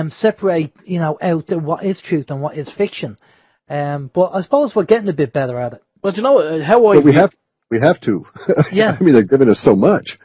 separate, out what is truth and what is fiction. But I suppose we're getting a bit better at it. But you know how But we have to. Yeah. I mean, they're giving us so much.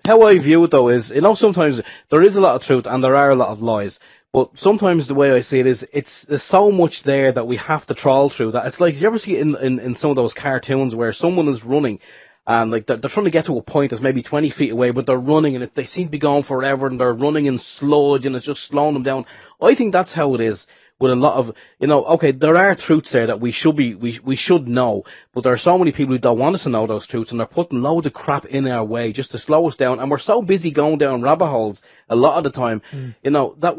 How I view it, though, is, sometimes there is a lot of truth and there are a lot of lies. But sometimes the way I see it is, there's so much there that we have to trawl through that. It's like, you ever see in some of those cartoons where someone is running and like they're trying to get to a point that's maybe 20 feet away, but they're running and they seem to be going forever and they're running in sludge and it's just slowing them down. I think that's how it is with a lot of, okay, there are truths there that we should know, but there are so many people who don't want us to know those truths and they're putting loads of crap in our way just to slow us down, and we're so busy going down rabbit holes a lot of the time, that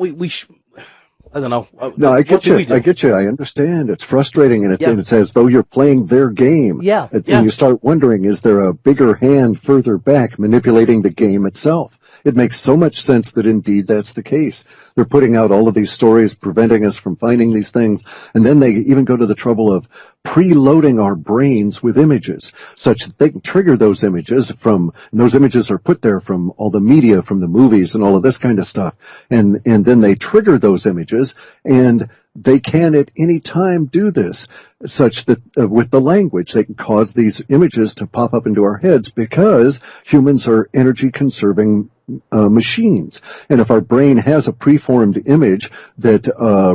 I don't know. No, I get you. I understand. It's frustrating, and it's as though you're playing their game. Yeah. And you start wondering, is there a bigger hand further back manipulating the game itself? It makes so much sense that indeed that's the case. They're putting out all of these stories, preventing us from finding these things, and then they even go to the trouble of preloading our brains with images, such that they can trigger those images and those images are put there from all the media, from the movies and all of this kind of stuff. And then they trigger those images, and they can at any time do this, such that with the language, they can cause these images to pop up into our heads because humans are energy-conserving machines. And if our brain has a preformed image that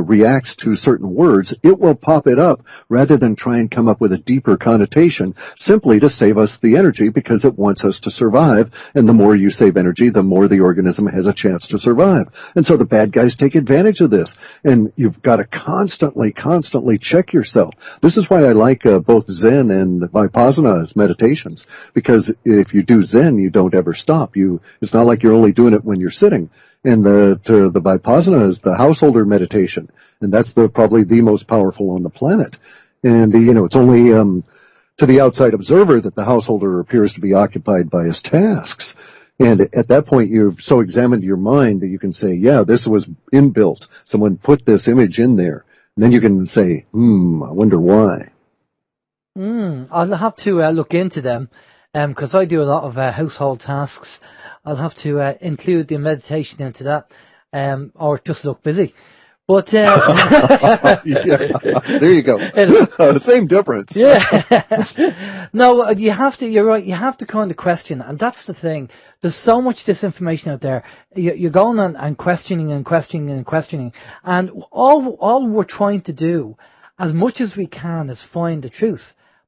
reacts to certain words, it will pop it up rather than try and come up with a deeper connotation simply to save us the energy because it wants us to survive. And the more you save energy, the more the organism has a chance to survive. And so the bad guys take advantage of this. And you've got to constantly check yourself. This is why I like both Zen and Vipassana's meditations, because if you do Zen, you don't ever stop. It's not like you're only doing it when you're sitting. And the Vipassana is the householder meditation, and that's probably the most powerful on the planet. And it's only to the outside observer that the householder appears to be occupied by his tasks. And at that point, you've so examined your mind that you can say, yeah, this was inbuilt. Someone put this image in there. And then you can say, I wonder why. I'll have to look into them, because I do a lot of household tasks. I'll have to include the meditation into that, or just look busy. But yeah, there you go. Same difference. Yeah. No, you're right. You have to kind of question, and that's the thing. There's so much disinformation out there. You're going on and questioning, and all we're trying to do, as much as we can, is find the truth.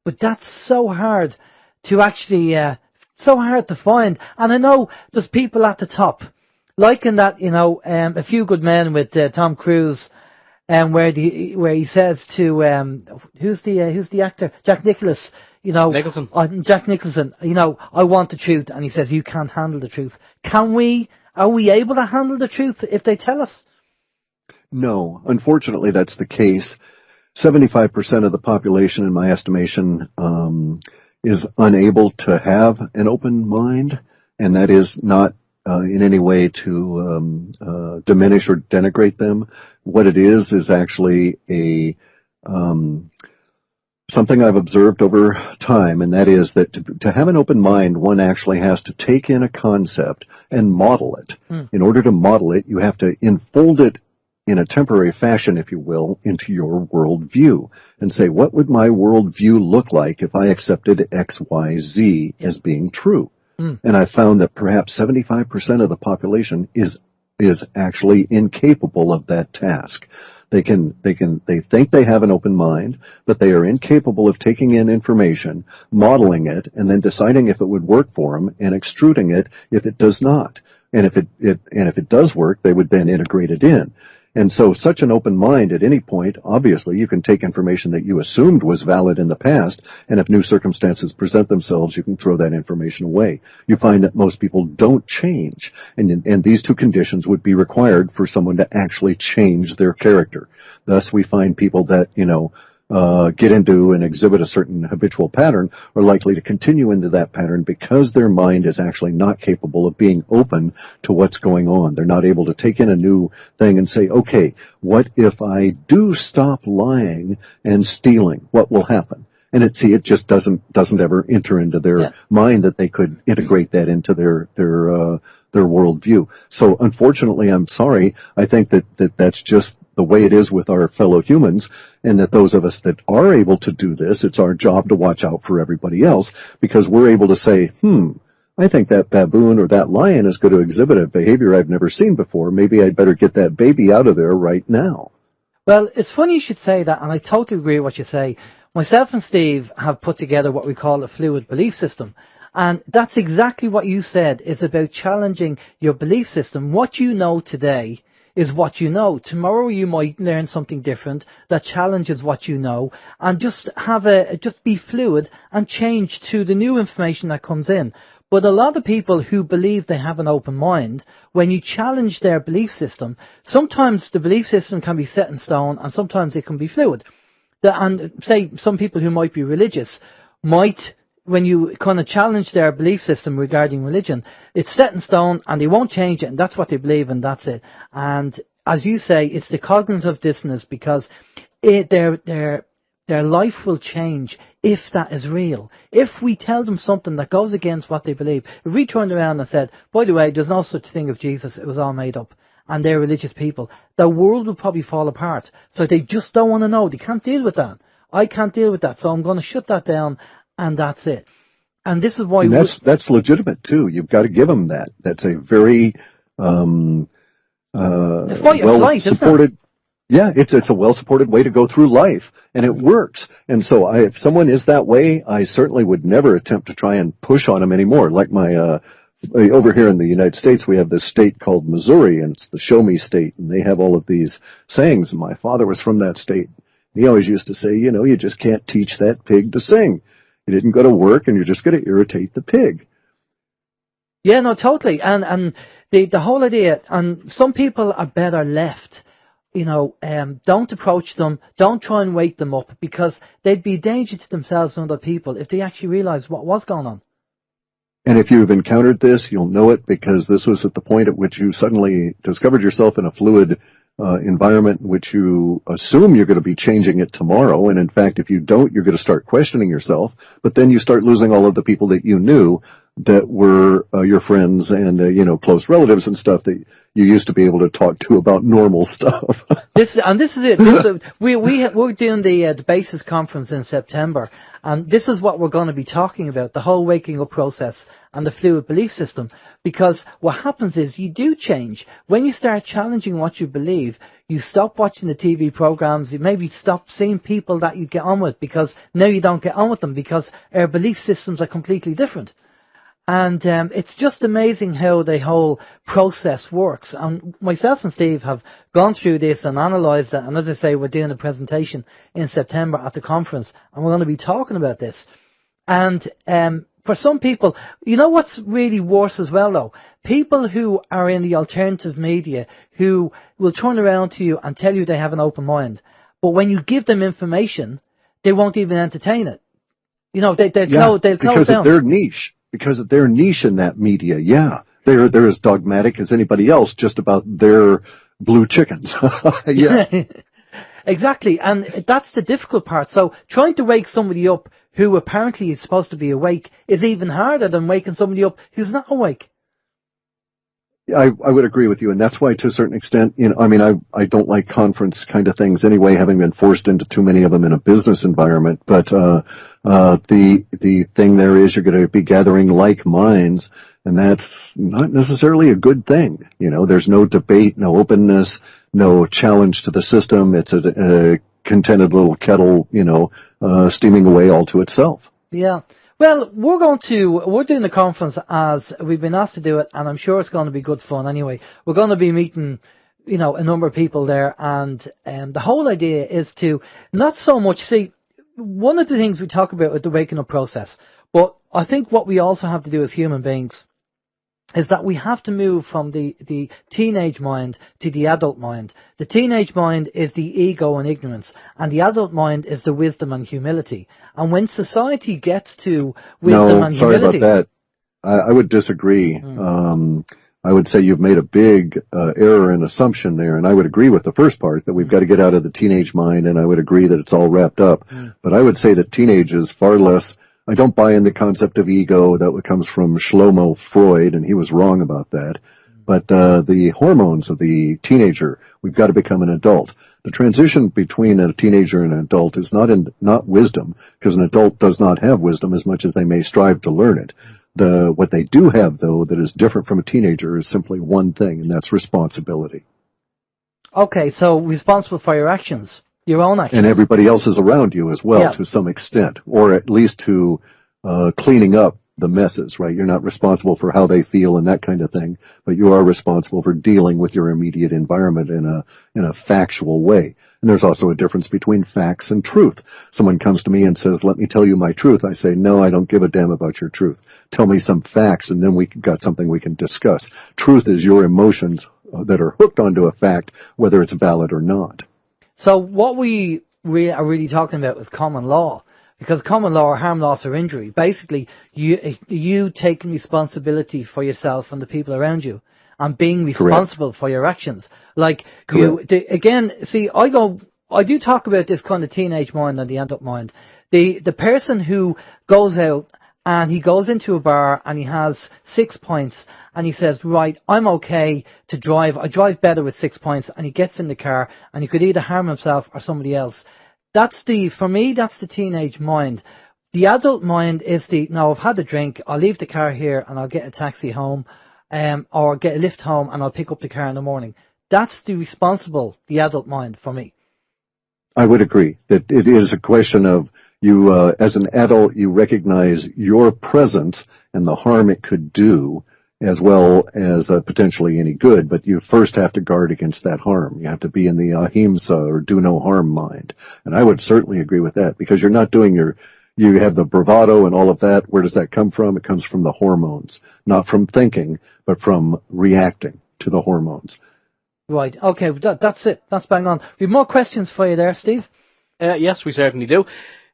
But that's so hard to actually, so hard to find. And I know there's people at the top, like in that, A Few Good Men with Tom Cruise, where he says to who's the actor, Jack Nicholson, Nicholson. Jack Nicholson, I want the truth, and he says you can't handle the truth. Are we able to handle the truth if they tell us? No, unfortunately, that's the case. 75% of the population, in my estimation, is unable to have an open mind, and that is not in any way to diminish or denigrate them. What it is actually something I've observed over time, and that is that to have an open mind, one actually has to take in a concept and model it. In order to model it, you have to enfold it in a temporary fashion, if you will, into your worldview and say, what would my worldview look like if I accepted X, Y, Z as being true? And I found that perhaps 75% of the population is actually incapable of that task. They think they have an open mind, but they are incapable of taking in information, modeling it, and then deciding if it would work for them and extruding it if it does not. And if it does work, they would then integrate it in. And so such an open mind at any point, obviously, you can take information that you assumed was valid in the past, and if new circumstances present themselves, you can throw that information away. You find that most people don't change, and these two conditions would be required for someone to actually change their character. Thus, we find people that, get into and exhibit a certain habitual pattern are likely to continue into that pattern because their mind is actually not capable of being open to what's going on. They're not able to take in a new thing and say, okay, what if I do stop lying and stealing? What will happen? And it just doesn't ever enter into their mind that they could integrate that into their worldview. So unfortunately, I'm sorry, I think that's just the way it is with our fellow humans, and that those of us that are able to do this, it's our job to watch out for everybody else, because we're able to say, I think that baboon or that lion is going to exhibit a behavior I've never seen before. Maybe I'd better get that baby out of there right now. Well, it's funny you should say that, and I totally agree with what you say. Myself and Steve have put together what we call a fluid belief system. And that's exactly what you said, is about challenging your belief system. What you know today is what you know. Tomorrow you might learn something different that challenges what you know, and just be fluid and change to the new information that comes in. But a lot of people who believe they have an open mind, when you challenge their belief system, sometimes the belief system can be set in stone and sometimes it can be fluid. And say some people who might be religious might, when you kind of challenge their belief system regarding religion, it's set in stone and they won't change it, and that's what they believe and that's it. And as you say, it's the cognitive dissonance, because their life will change if that is real. If we tell them something that goes against what they believe, if we turned around and said, by the way, there's no such thing as Jesus, it was all made up, and they're religious people, the world will probably fall apart. So they just don't want to know. They can't deal with that. I can't deal with that, so I'm going to shut that down, and that's it. And this is why... And that's legitimate, too. You've got to give them that. That's a very well-supported... Yeah, it's a well-supported way to go through life, and it works. And so if someone is that way, I certainly would never attempt to try and push on them anymore. Like over here in the United States, we have this state called Missouri, and it's the show me state, and they have all of these sayings. And my father was from that state. He always used to say, you just can't teach that pig to sing. You didn't go to work, and you're just going to irritate the pig. Yeah, no, totally. And the whole idea, and some people are better left. Don't approach them, don't try and wake them up, because they'd be a danger to themselves and other people if they actually realised what was going on. And if you've encountered this, you'll know it, because this was at the point at which you suddenly discovered yourself in a fluid environment in which you assume you're going to be changing it tomorrow. And in fact, if you don't, you're going to start questioning yourself. But then you start losing all of the people that you knew that were your friends and, close relatives and stuff that you used to be able to talk to about normal stuff. This is it. We're doing the Basis Conference in September, and this is what we're going to be talking about, the whole waking up process and the fluid belief system. Because what happens is you do change. When you start challenging what you believe, you stop watching the TV programs, you maybe stop seeing people that you get on with, because now you don't get on with them, because our belief systems are completely different. And it's just amazing how the whole process works. And myself and Steve have gone through this and analysed it. And as I say, we're doing a presentation in September at the conference, and we're going to be talking about this. And for some people, what's really worse as well, though? People who are in the alternative media who will turn around to you and tell you they have an open mind. But when you give them information, they won't even entertain it. They'll close down. Because of their niche. Because of their niche in that media, they're as dogmatic as anybody else just about their blue chickens. Yeah, exactly, and that's the difficult part. So trying to wake somebody up who apparently is supposed to be awake is even harder than waking somebody up who's not awake. I would agree with you, and that's why, to a certain extent, I don't like conference kind of things anyway, having been forced into too many of them in a business environment. But the thing there is, you're going to be gathering like minds, and that's not necessarily a good thing. There's no debate, no openness, no challenge to the system. It's a contented little kettle, steaming away all to itself. Yeah. Well, we're doing the conference as we've been asked to do it, and I'm sure it's going to be good fun anyway. We're going to be meeting, a number of people there, and the whole idea is to not so much see, one of the things we talk about with the waking up process, but I think what we also have to do as human beings is that we have to move from the teenage mind to the adult mind. The teenage mind is the ego and ignorance, and the adult mind is the wisdom and humility. And when society gets to wisdom and humility... No, sorry about that. I would disagree. I would say you've made a big error in assumption there, and I would agree with the first part, that we've got to get out of the teenage mind, and I would agree that it's all wrapped up. But I would say that teenage is far less... I don't buy in the concept of ego. That comes from Shlomo Freud, and he was wrong about that. But the hormones of the teenager, we've got to become an adult. The transition between a teenager and an adult is not wisdom, because an adult does not have wisdom as much as they may strive to learn it. What they do have, though, that is different from a teenager is simply one thing, and that's responsibility. Okay, so responsible for your actions, your own actions. And everybody else is around you as well, to some extent, or at least to cleaning up the messes, right? You're not responsible for how they feel and that kind of thing, but you are responsible for dealing with your immediate environment in a factual way. And there's also a difference between facts and truth. Someone comes to me and says, "Let me tell you my truth." I say, "No, I don't give a damn about your truth. Tell me some facts, and then we've got something we can discuss." Truth is your emotions that are hooked onto a fact, whether it's valid or not. So what we are really talking about is common law. Because common law or harm, loss, or injury, basically, you taking responsibility for yourself and the people around you, and being responsible for your actions. Like again, see, I do talk about this kind of teenage mind and the adult mind. The person who goes out and he goes into a bar and he has 6 points and he says, "Right, I'm okay to drive. I drive better with 6 points," and he gets in the car and he could either harm himself or somebody else. For me, that's the teenage mind. The adult mind is no, I've had a drink, I'll leave the car here and I'll get a taxi home, or get a lift home and I'll pick up the car in the morning. That's the adult mind for me. I would agree that it is a question of you, as an adult, you recognize your presence and the harm it could do, as well as potentially any good, but you first have to guard against that harm. You have to be in the ahimsa, or do no harm mind. And I would certainly agree with that, because you're not doing you have the bravado and all of that. Where does that come from? It comes from the hormones, not from thinking, but from reacting to the hormones. Right, okay, that's it. That's bang on. We have more questions for you there, Steve. Yes, we certainly do.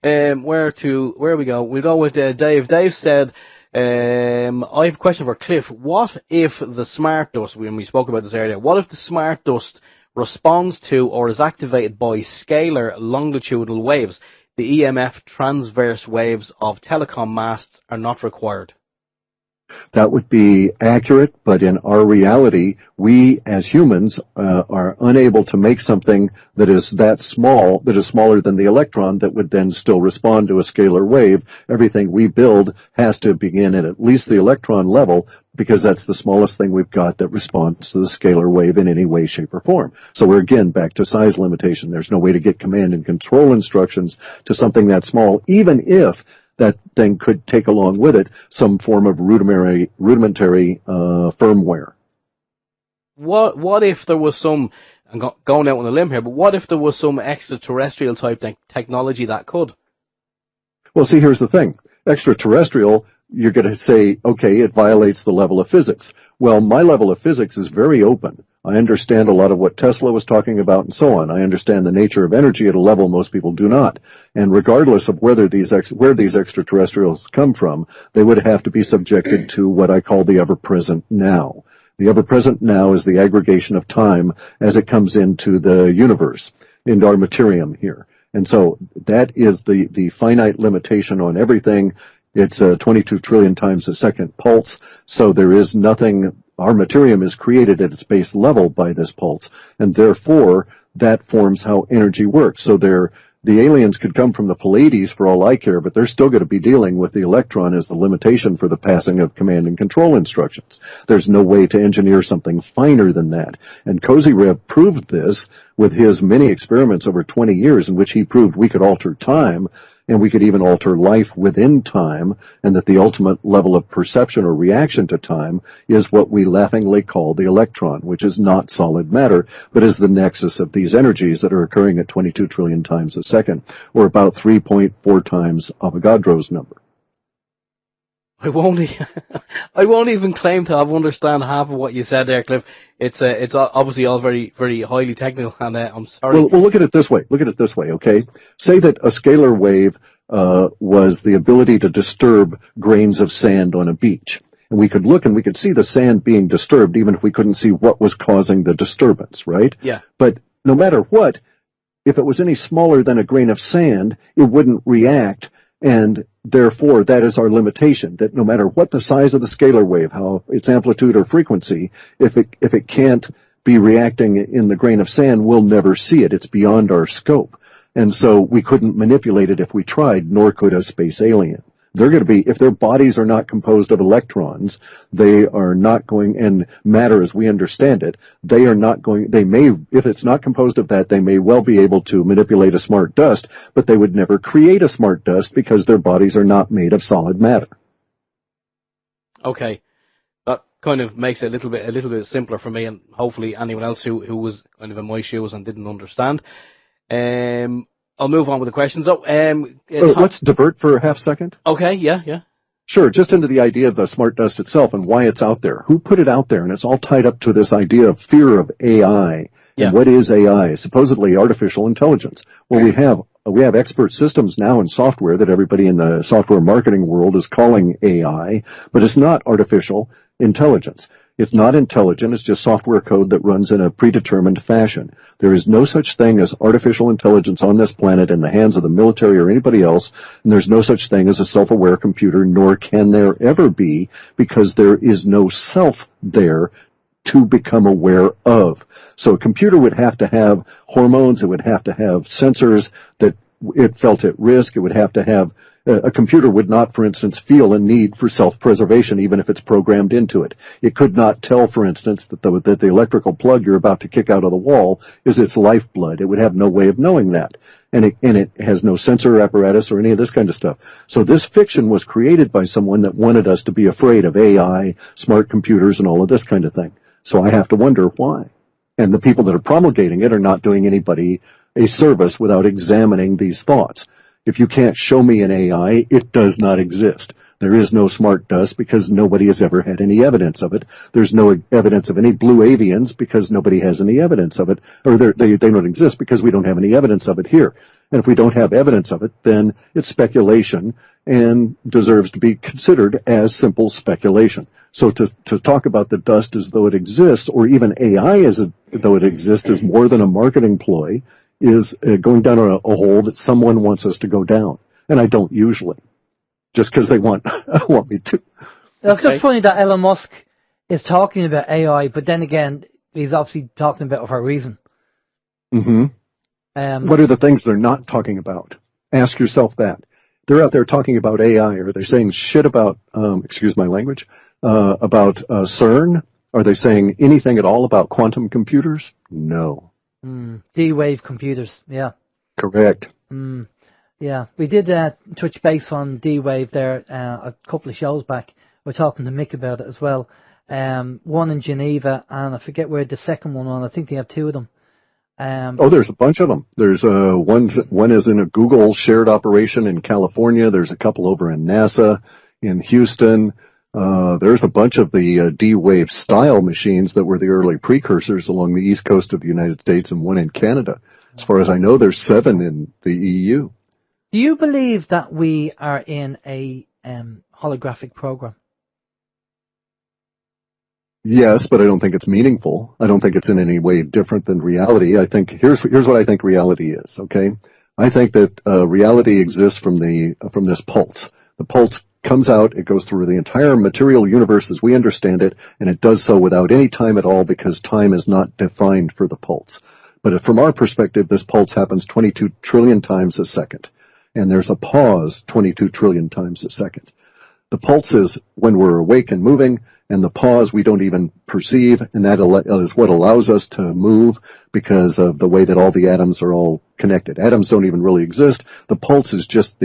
Where we go? We'll go with Dave. Dave said, I have a question for Clif. What if the smart dust, when we spoke about this earlier, what if the smart dust responds to or is activated by scalar longitudinal waves? The EMF transverse waves of telecom masts are not required. That would be accurate, but in our reality, we as humans are unable to make something that is smaller than the electron, that would then still respond to a scalar wave. Everything we build has to begin at least the electron level, because that's the smallest thing we've got that responds to the scalar wave in any way, shape, or form. So we're again back to size limitation. There's no way to get command and control instructions to something that small, even if that thing could take along with it some form of rudimentary firmware. What if there was some, I'm going out on a limb here, but what if there was some extraterrestrial type technology that could? Well, see, here's the thing. Extraterrestrial, you're going to say, okay, it violates the level of physics. Well, my level of physics is very open. I understand a lot of what Tesla was talking about and so on. I understand the nature of energy at a level most people do not. And regardless of where these extraterrestrials come from, they would have to be subjected to what I call the ever-present now. The ever-present now is the aggregation of time as it comes into the universe, into our materium here. And so that is the finite limitation on everything. It's 22 trillion times a second pulse, so there is nothing. Our materium is created at its base level by this pulse, and therefore that forms how energy works. So the aliens could come from the Pleiades for all I care, but they're still going to be dealing with the electron as the limitation for the passing of command and control instructions. There's no way to engineer something finer than that. And Kozyrev proved this with his many experiments over 20 years, in which he proved we could alter time, and we could even alter life within time, and that the ultimate level of perception or reaction to time is what we laughingly call the electron, which is not solid matter, but is the nexus of these energies that are occurring at 22 trillion times a second, or about 3.4 times Avogadro's number. I won't even claim to have understand half of what you said there, Clif. It's obviously all very, very highly technical, and I'm sorry. Well, look at it this way. Okay? Say that a scalar wave was the ability to disturb grains of sand on a beach. And we could look and we could see the sand being disturbed, even if we couldn't see what was causing the disturbance, right? Yeah. But no matter what, if it was any smaller than a grain of sand, it wouldn't react, and therefore, that is our limitation, that no matter what the size of the scalar wave, how its amplitude or frequency, if it can't be reacting in the grain of sand, we'll never see it. It's beyond our scope. And so we couldn't manipulate it if we tried, nor could a space alien. They're going to be, if their bodies are not composed of electrons, they are not going, and matter as we understand it, they are not going, they may, if it's not composed of that, they may well be able to manipulate a smart dust, but they would never create a smart dust because their bodies are not made of solid matter. Okay. That kind of makes it a little bit simpler for me, and hopefully anyone else who was kind of in my shoes and didn't understand. I'll move on with the questions. Let's divert for a half second. Okay, yeah. Sure, just into the idea of the smart dust itself and why it's out there. Who put it out there? And it's all tied up to this idea of fear of AI. Yeah. And what is AI? Supposedly artificial intelligence. Well, we have expert systems now in software that everybody in the software marketing world is calling AI, but it's not artificial intelligence. It's not intelligent. It's just software code that runs in a predetermined fashion. There is no such thing as artificial intelligence on this planet in the hands of the military or anybody else, and there's no such thing as a self-aware computer, nor can there ever be, because there is no self there to become aware of. So a computer would have to have hormones. It would have to have sensors that it felt at risk. It would have to have a computer would not, for instance, feel a need for self-preservation, even if it's programmed into it. It could not tell, for instance, that the electrical plug you're about to kick out of the wall is its lifeblood. It would have no way of knowing that. And it has no sensor apparatus or any of this kind of stuff. So this fiction was created by someone that wanted us to be afraid of AI, smart computers, and all of this kind of thing. So I have to wonder why. And the people that are promulgating it are not doing anybody a service without examining these thoughts. If you can't show me an AI, it does not exist. There is no smart dust because nobody has ever had any evidence of it. There's no evidence of any blue avians because nobody has any evidence of it. Or they don't exist because we don't have any evidence of it here. And if we don't have evidence of it, then it's speculation and deserves to be considered as simple speculation. So to talk about the dust as though it exists, or even AI as though it exists, is more than a marketing ploy, is going down a hole that someone wants us to go down. And I don't usually. Just because they want me to. It's just funny that Elon Musk is talking about AI, but then again, he's obviously talking about it for a reason. Mm-hmm. What are the things they're not talking about? Ask yourself that. They're out there talking about AI. Are they saying shit about, excuse my language, about CERN? Are they saying anything at all about quantum computers? No. D-Wave computers, yeah. Correct. Yeah, we did touch base on D-Wave there a couple of shows back. We're talking to Mick about it as well. One in Geneva, and I forget where the second one was. I think they have two of them. There's a bunch of them. There's one is in a Google shared operation in California. There's a couple over in NASA in Houston. There's a bunch of the D-Wave style machines that were the early precursors along the east coast of the United States, and one in Canada. As far as I know, there's 7 in the EU. Do you believe that we are in a holographic program? Yes, but I don't think it's meaningful. I don't think it's in any way different than reality. I think here's what I think reality is. Okay, I think that reality exists from this pulse. The pulse comes out, it goes through the entire material universe as we understand it, and it does so without any time at all because time is not defined for the pulse. But from our perspective, this pulse happens 22 trillion times a second, and there's a pause 22 trillion times a second. The pulse is when we're awake and moving, and the pause we don't even perceive, and that is what allows us to move because of the way that all the atoms are all connected. Atoms don't even really exist. The pulse is just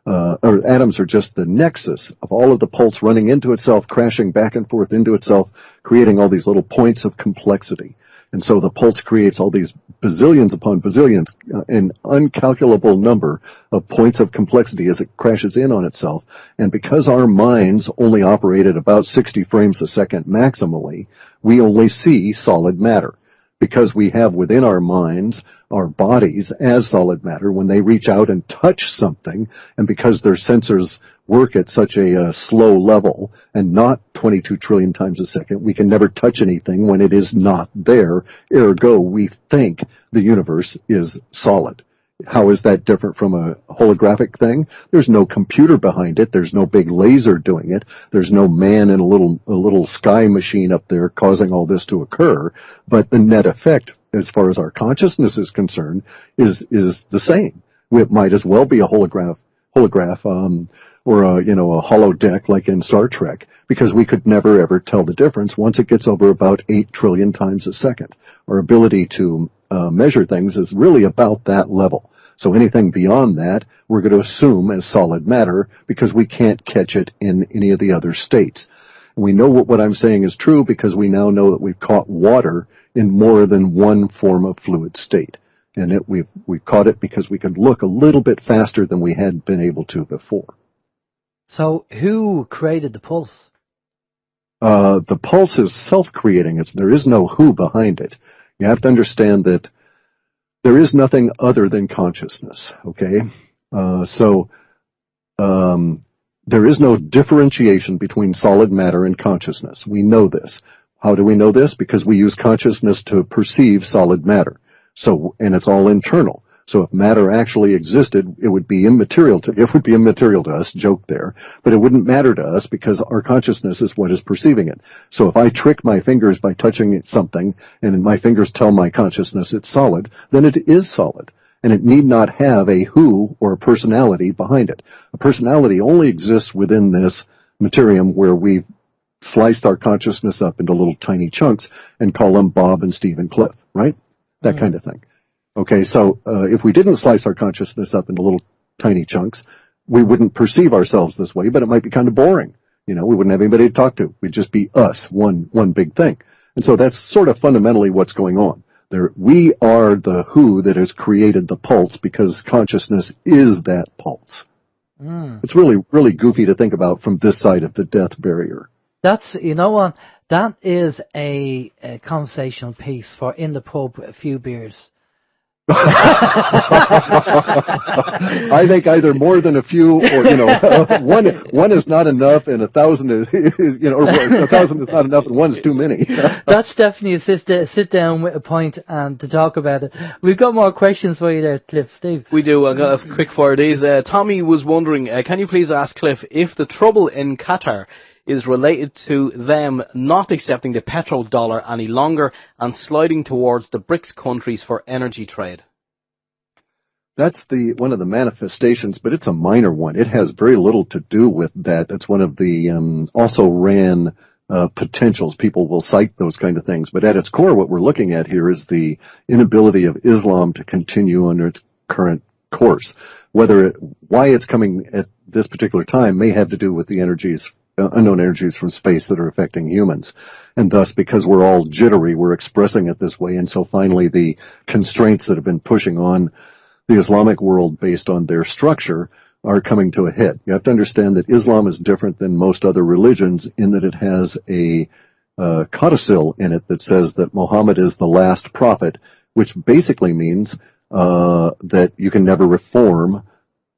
or atoms are just the nexus of all of the pulse running into itself, crashing back and forth into itself, creating all these little points of complexity. And so the pulse creates all these bazillions upon bazillions, an uncalculable number of points of complexity as it crashes in on itself. And because our minds only operate at about 60 frames a second maximally, we only see solid matter. Because we have within our minds our bodies as solid matter, when they reach out and touch something, and because their sensors work at such a slow level and not 22 trillion times a second, we can never touch anything when it is not there. Ergo, we think the universe is solid. how is that different from a holographic thing? There's no computer behind it. There's no big laser doing it. There's no man in a little sky machine up there causing all this to occur. But the net effect, as far as our consciousness is concerned, is the same. It might as well be a holograph, or a holodeck like in Star Trek, because we could never ever tell the difference once it gets over about 8 trillion times a second. Our ability to measure things is really about that level. So anything beyond that, we're going to assume as solid matter because we can't catch it in any of the other states. And we know what I'm saying is true because we now know that we've caught water in more than one form of fluid state. And we've caught it because we could look a little bit faster than we had been able to before. So who created the pulse? The pulse is self-creating. There is no who behind it. You have to understand that there is nothing other than consciousness, okay? There is no differentiation between solid matter and consciousness. We know this. How do we know this? Because we use consciousness to perceive solid matter. And it's all internal. So if matter actually existed, it would be immaterial to us, joke there, but it wouldn't matter to us because our consciousness is what is perceiving it. So if I trick my fingers by touching something and my fingers tell my consciousness it's solid, then it is solid. And it need not have a who or a personality behind it. A personality only exists within this materium where we've sliced our consciousness up into little tiny chunks and call them Bob and Steve and Cliff, right? That kind of thing. Okay, so if we didn't slice our consciousness up into little tiny chunks, we wouldn't perceive ourselves this way, but it might be kind of boring. We wouldn't have anybody to talk to. We'd just be us, one big thing. And so that's sort of fundamentally what's going on. We are the who that has created the pulse because consciousness is that pulse. It's really, really goofy to think about from this side of the death barrier. That's, what, that is a conversational piece for in the pub a few beers. I think either more than a few, or one is not enough, and 1,000 is, or 1,000 is not enough, and one is too many. That's definitely a sit down with a point and to talk about it. We've got more questions for you there, Cliff. Steve. We do. I've got a quick fire days. Tommy was wondering, can you please ask Cliff if the trouble in Qatar is related to them not accepting the petrodollar any longer and sliding towards the BRICS countries for energy trade? That's one of the manifestations, but it's a minor one. It has very little to do with that. That's one of the also ran potentials. People will cite those kind of things. But at its core, what we're looking at here is the inability of Islam to continue under its current course. Why it's coming at this particular time may have to do with the unknown energies from space that are affecting humans. And thus, because we're all jittery, we're expressing it this way. And so finally, the constraints that have been pushing on the Islamic world based on their structure are coming to a head. You have to understand that Islam is different than most other religions in that it has a codicil in it that says that Muhammad is the last prophet, which basically means that you can never reform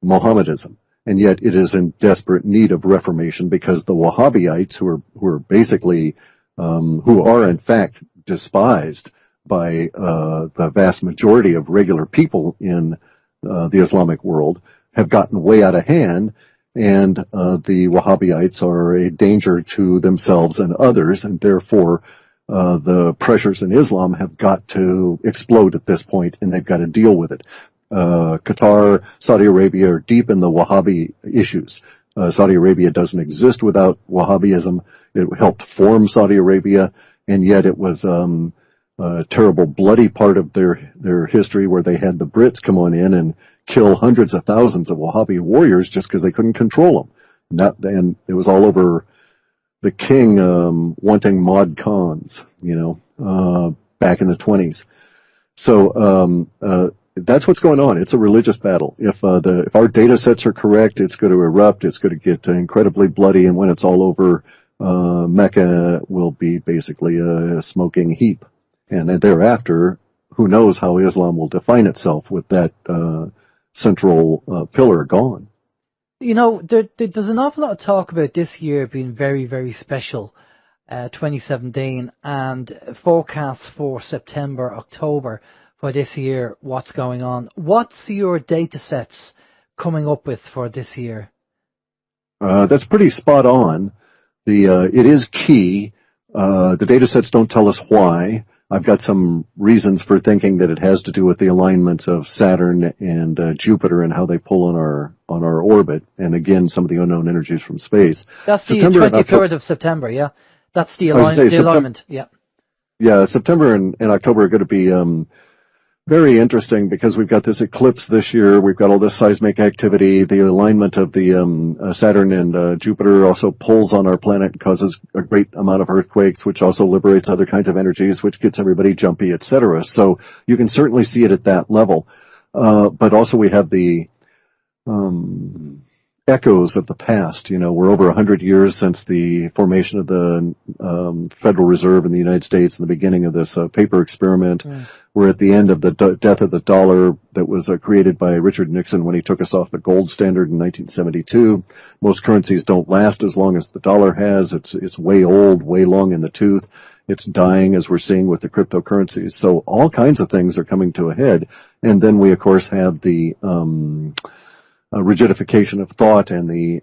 Mohammedism. And yet it is in desperate need of reformation because the Wahhabites, who are basically, who are in fact despised by the vast majority of regular people in the Islamic world, have gotten way out of hand, and the Wahhabites are a danger to themselves and others, and therefore the pressures in Islam have got to explode at this point, and they've got to deal with it. Qatar, Saudi Arabia are deep in the Wahhabi issues. Saudi Arabia doesn't exist without Wahhabism. It helped form Saudi Arabia, and yet it was a terrible, bloody part of their history where they had the Brits come on in and kill hundreds of thousands of Wahhabi warriors just because they couldn't control them. And it was all over the king wanting mod cons, back in the 20s. So that's what's going on. It's a religious battle. If our data sets are correct, it's going to erupt. It's going to get incredibly bloody, and when it's all over, Mecca will be basically a smoking heap. And thereafter, who knows how Islam will define itself with that central pillar gone. There's an awful lot of talk about this year being very, very special, 2017, and forecasts for September, October for this year what's going on. What's your data sets coming up with for this year? That's pretty spot on. It is key. The data sets don't tell us why. I've got some reasons for thinking that it has to do with the alignments of Saturn and Jupiter and how they pull on our orbit, and again some of the unknown energies from space. That's the 23rd of September, yeah. That's the alignment, yeah. Yeah, September and October are going to be very interesting because we've got this eclipse this year. We've got all this seismic activity. The alignment of the Saturn and Jupiter also pulls on our planet and causes a great amount of earthquakes, which also liberates other kinds of energies, which gets everybody jumpy, etc. So you can certainly see it at that level. But also we have the echoes of the past. You know, we're over 100 years since the formation of the Federal Reserve in the United States and the beginning of this paper experiment. We're at the end of the death of the dollar that was created by Richard Nixon when he took us off the gold standard in 1972. Most currencies don't last as long as the dollar has. It's way old, way long in the tooth. It's dying, as we're seeing with the cryptocurrencies. So all kinds of things are coming to a head. And then we, of course, have the rigidification of thought, and the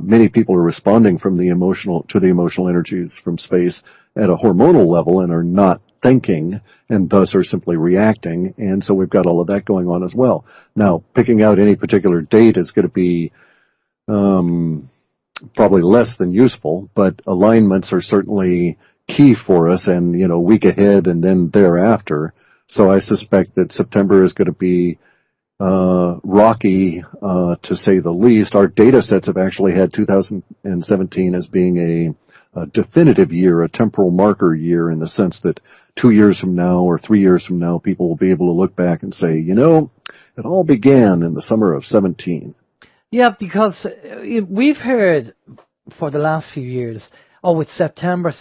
many people are responding to the emotional energies from space at a hormonal level and are not thinking, and thus are simply reacting. And so we've got all of that going on as well. Now, picking out any particular date is going to be probably less than useful, but alignments are certainly key for us, and, you know, week ahead and then thereafter. So I suspect that September is going to be rocky, to say the least. Our data sets have actually had 2017 as being a definitive year, a temporal marker year, in the sense that 2 years from now or 3 years from now, people will be able to look back and say, you know, it all began in the summer of 17. Yeah, because we've heard for the last few years, oh, it's September,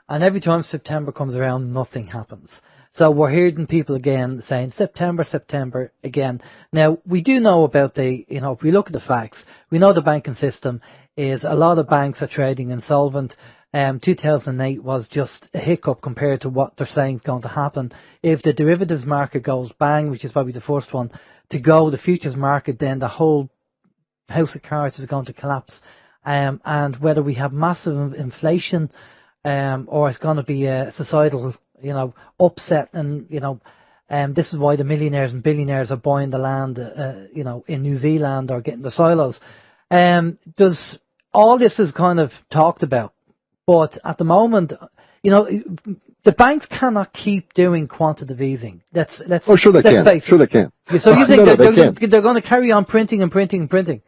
and every time September comes around, nothing happens. So we're hearing people again saying September again. Now, we do know about if we look at the facts, we know the banking system is, a lot of banks are trading insolvent. 2008 was just a hiccup compared to what they're saying is going to happen. If the derivatives market goes bang, which is probably the first one to go, the futures market, then the whole house of cards is going to collapse. And whether we have massive inflation, or it's going to be a societal, upset, and, this is why the millionaires and billionaires are buying the land, in New Zealand, or getting the silos. All this is kind of talked about, but at the moment, the banks cannot keep doing quantitative easing. Sure they can. Sure they can. So you think they're going to carry on printing and printing and printing?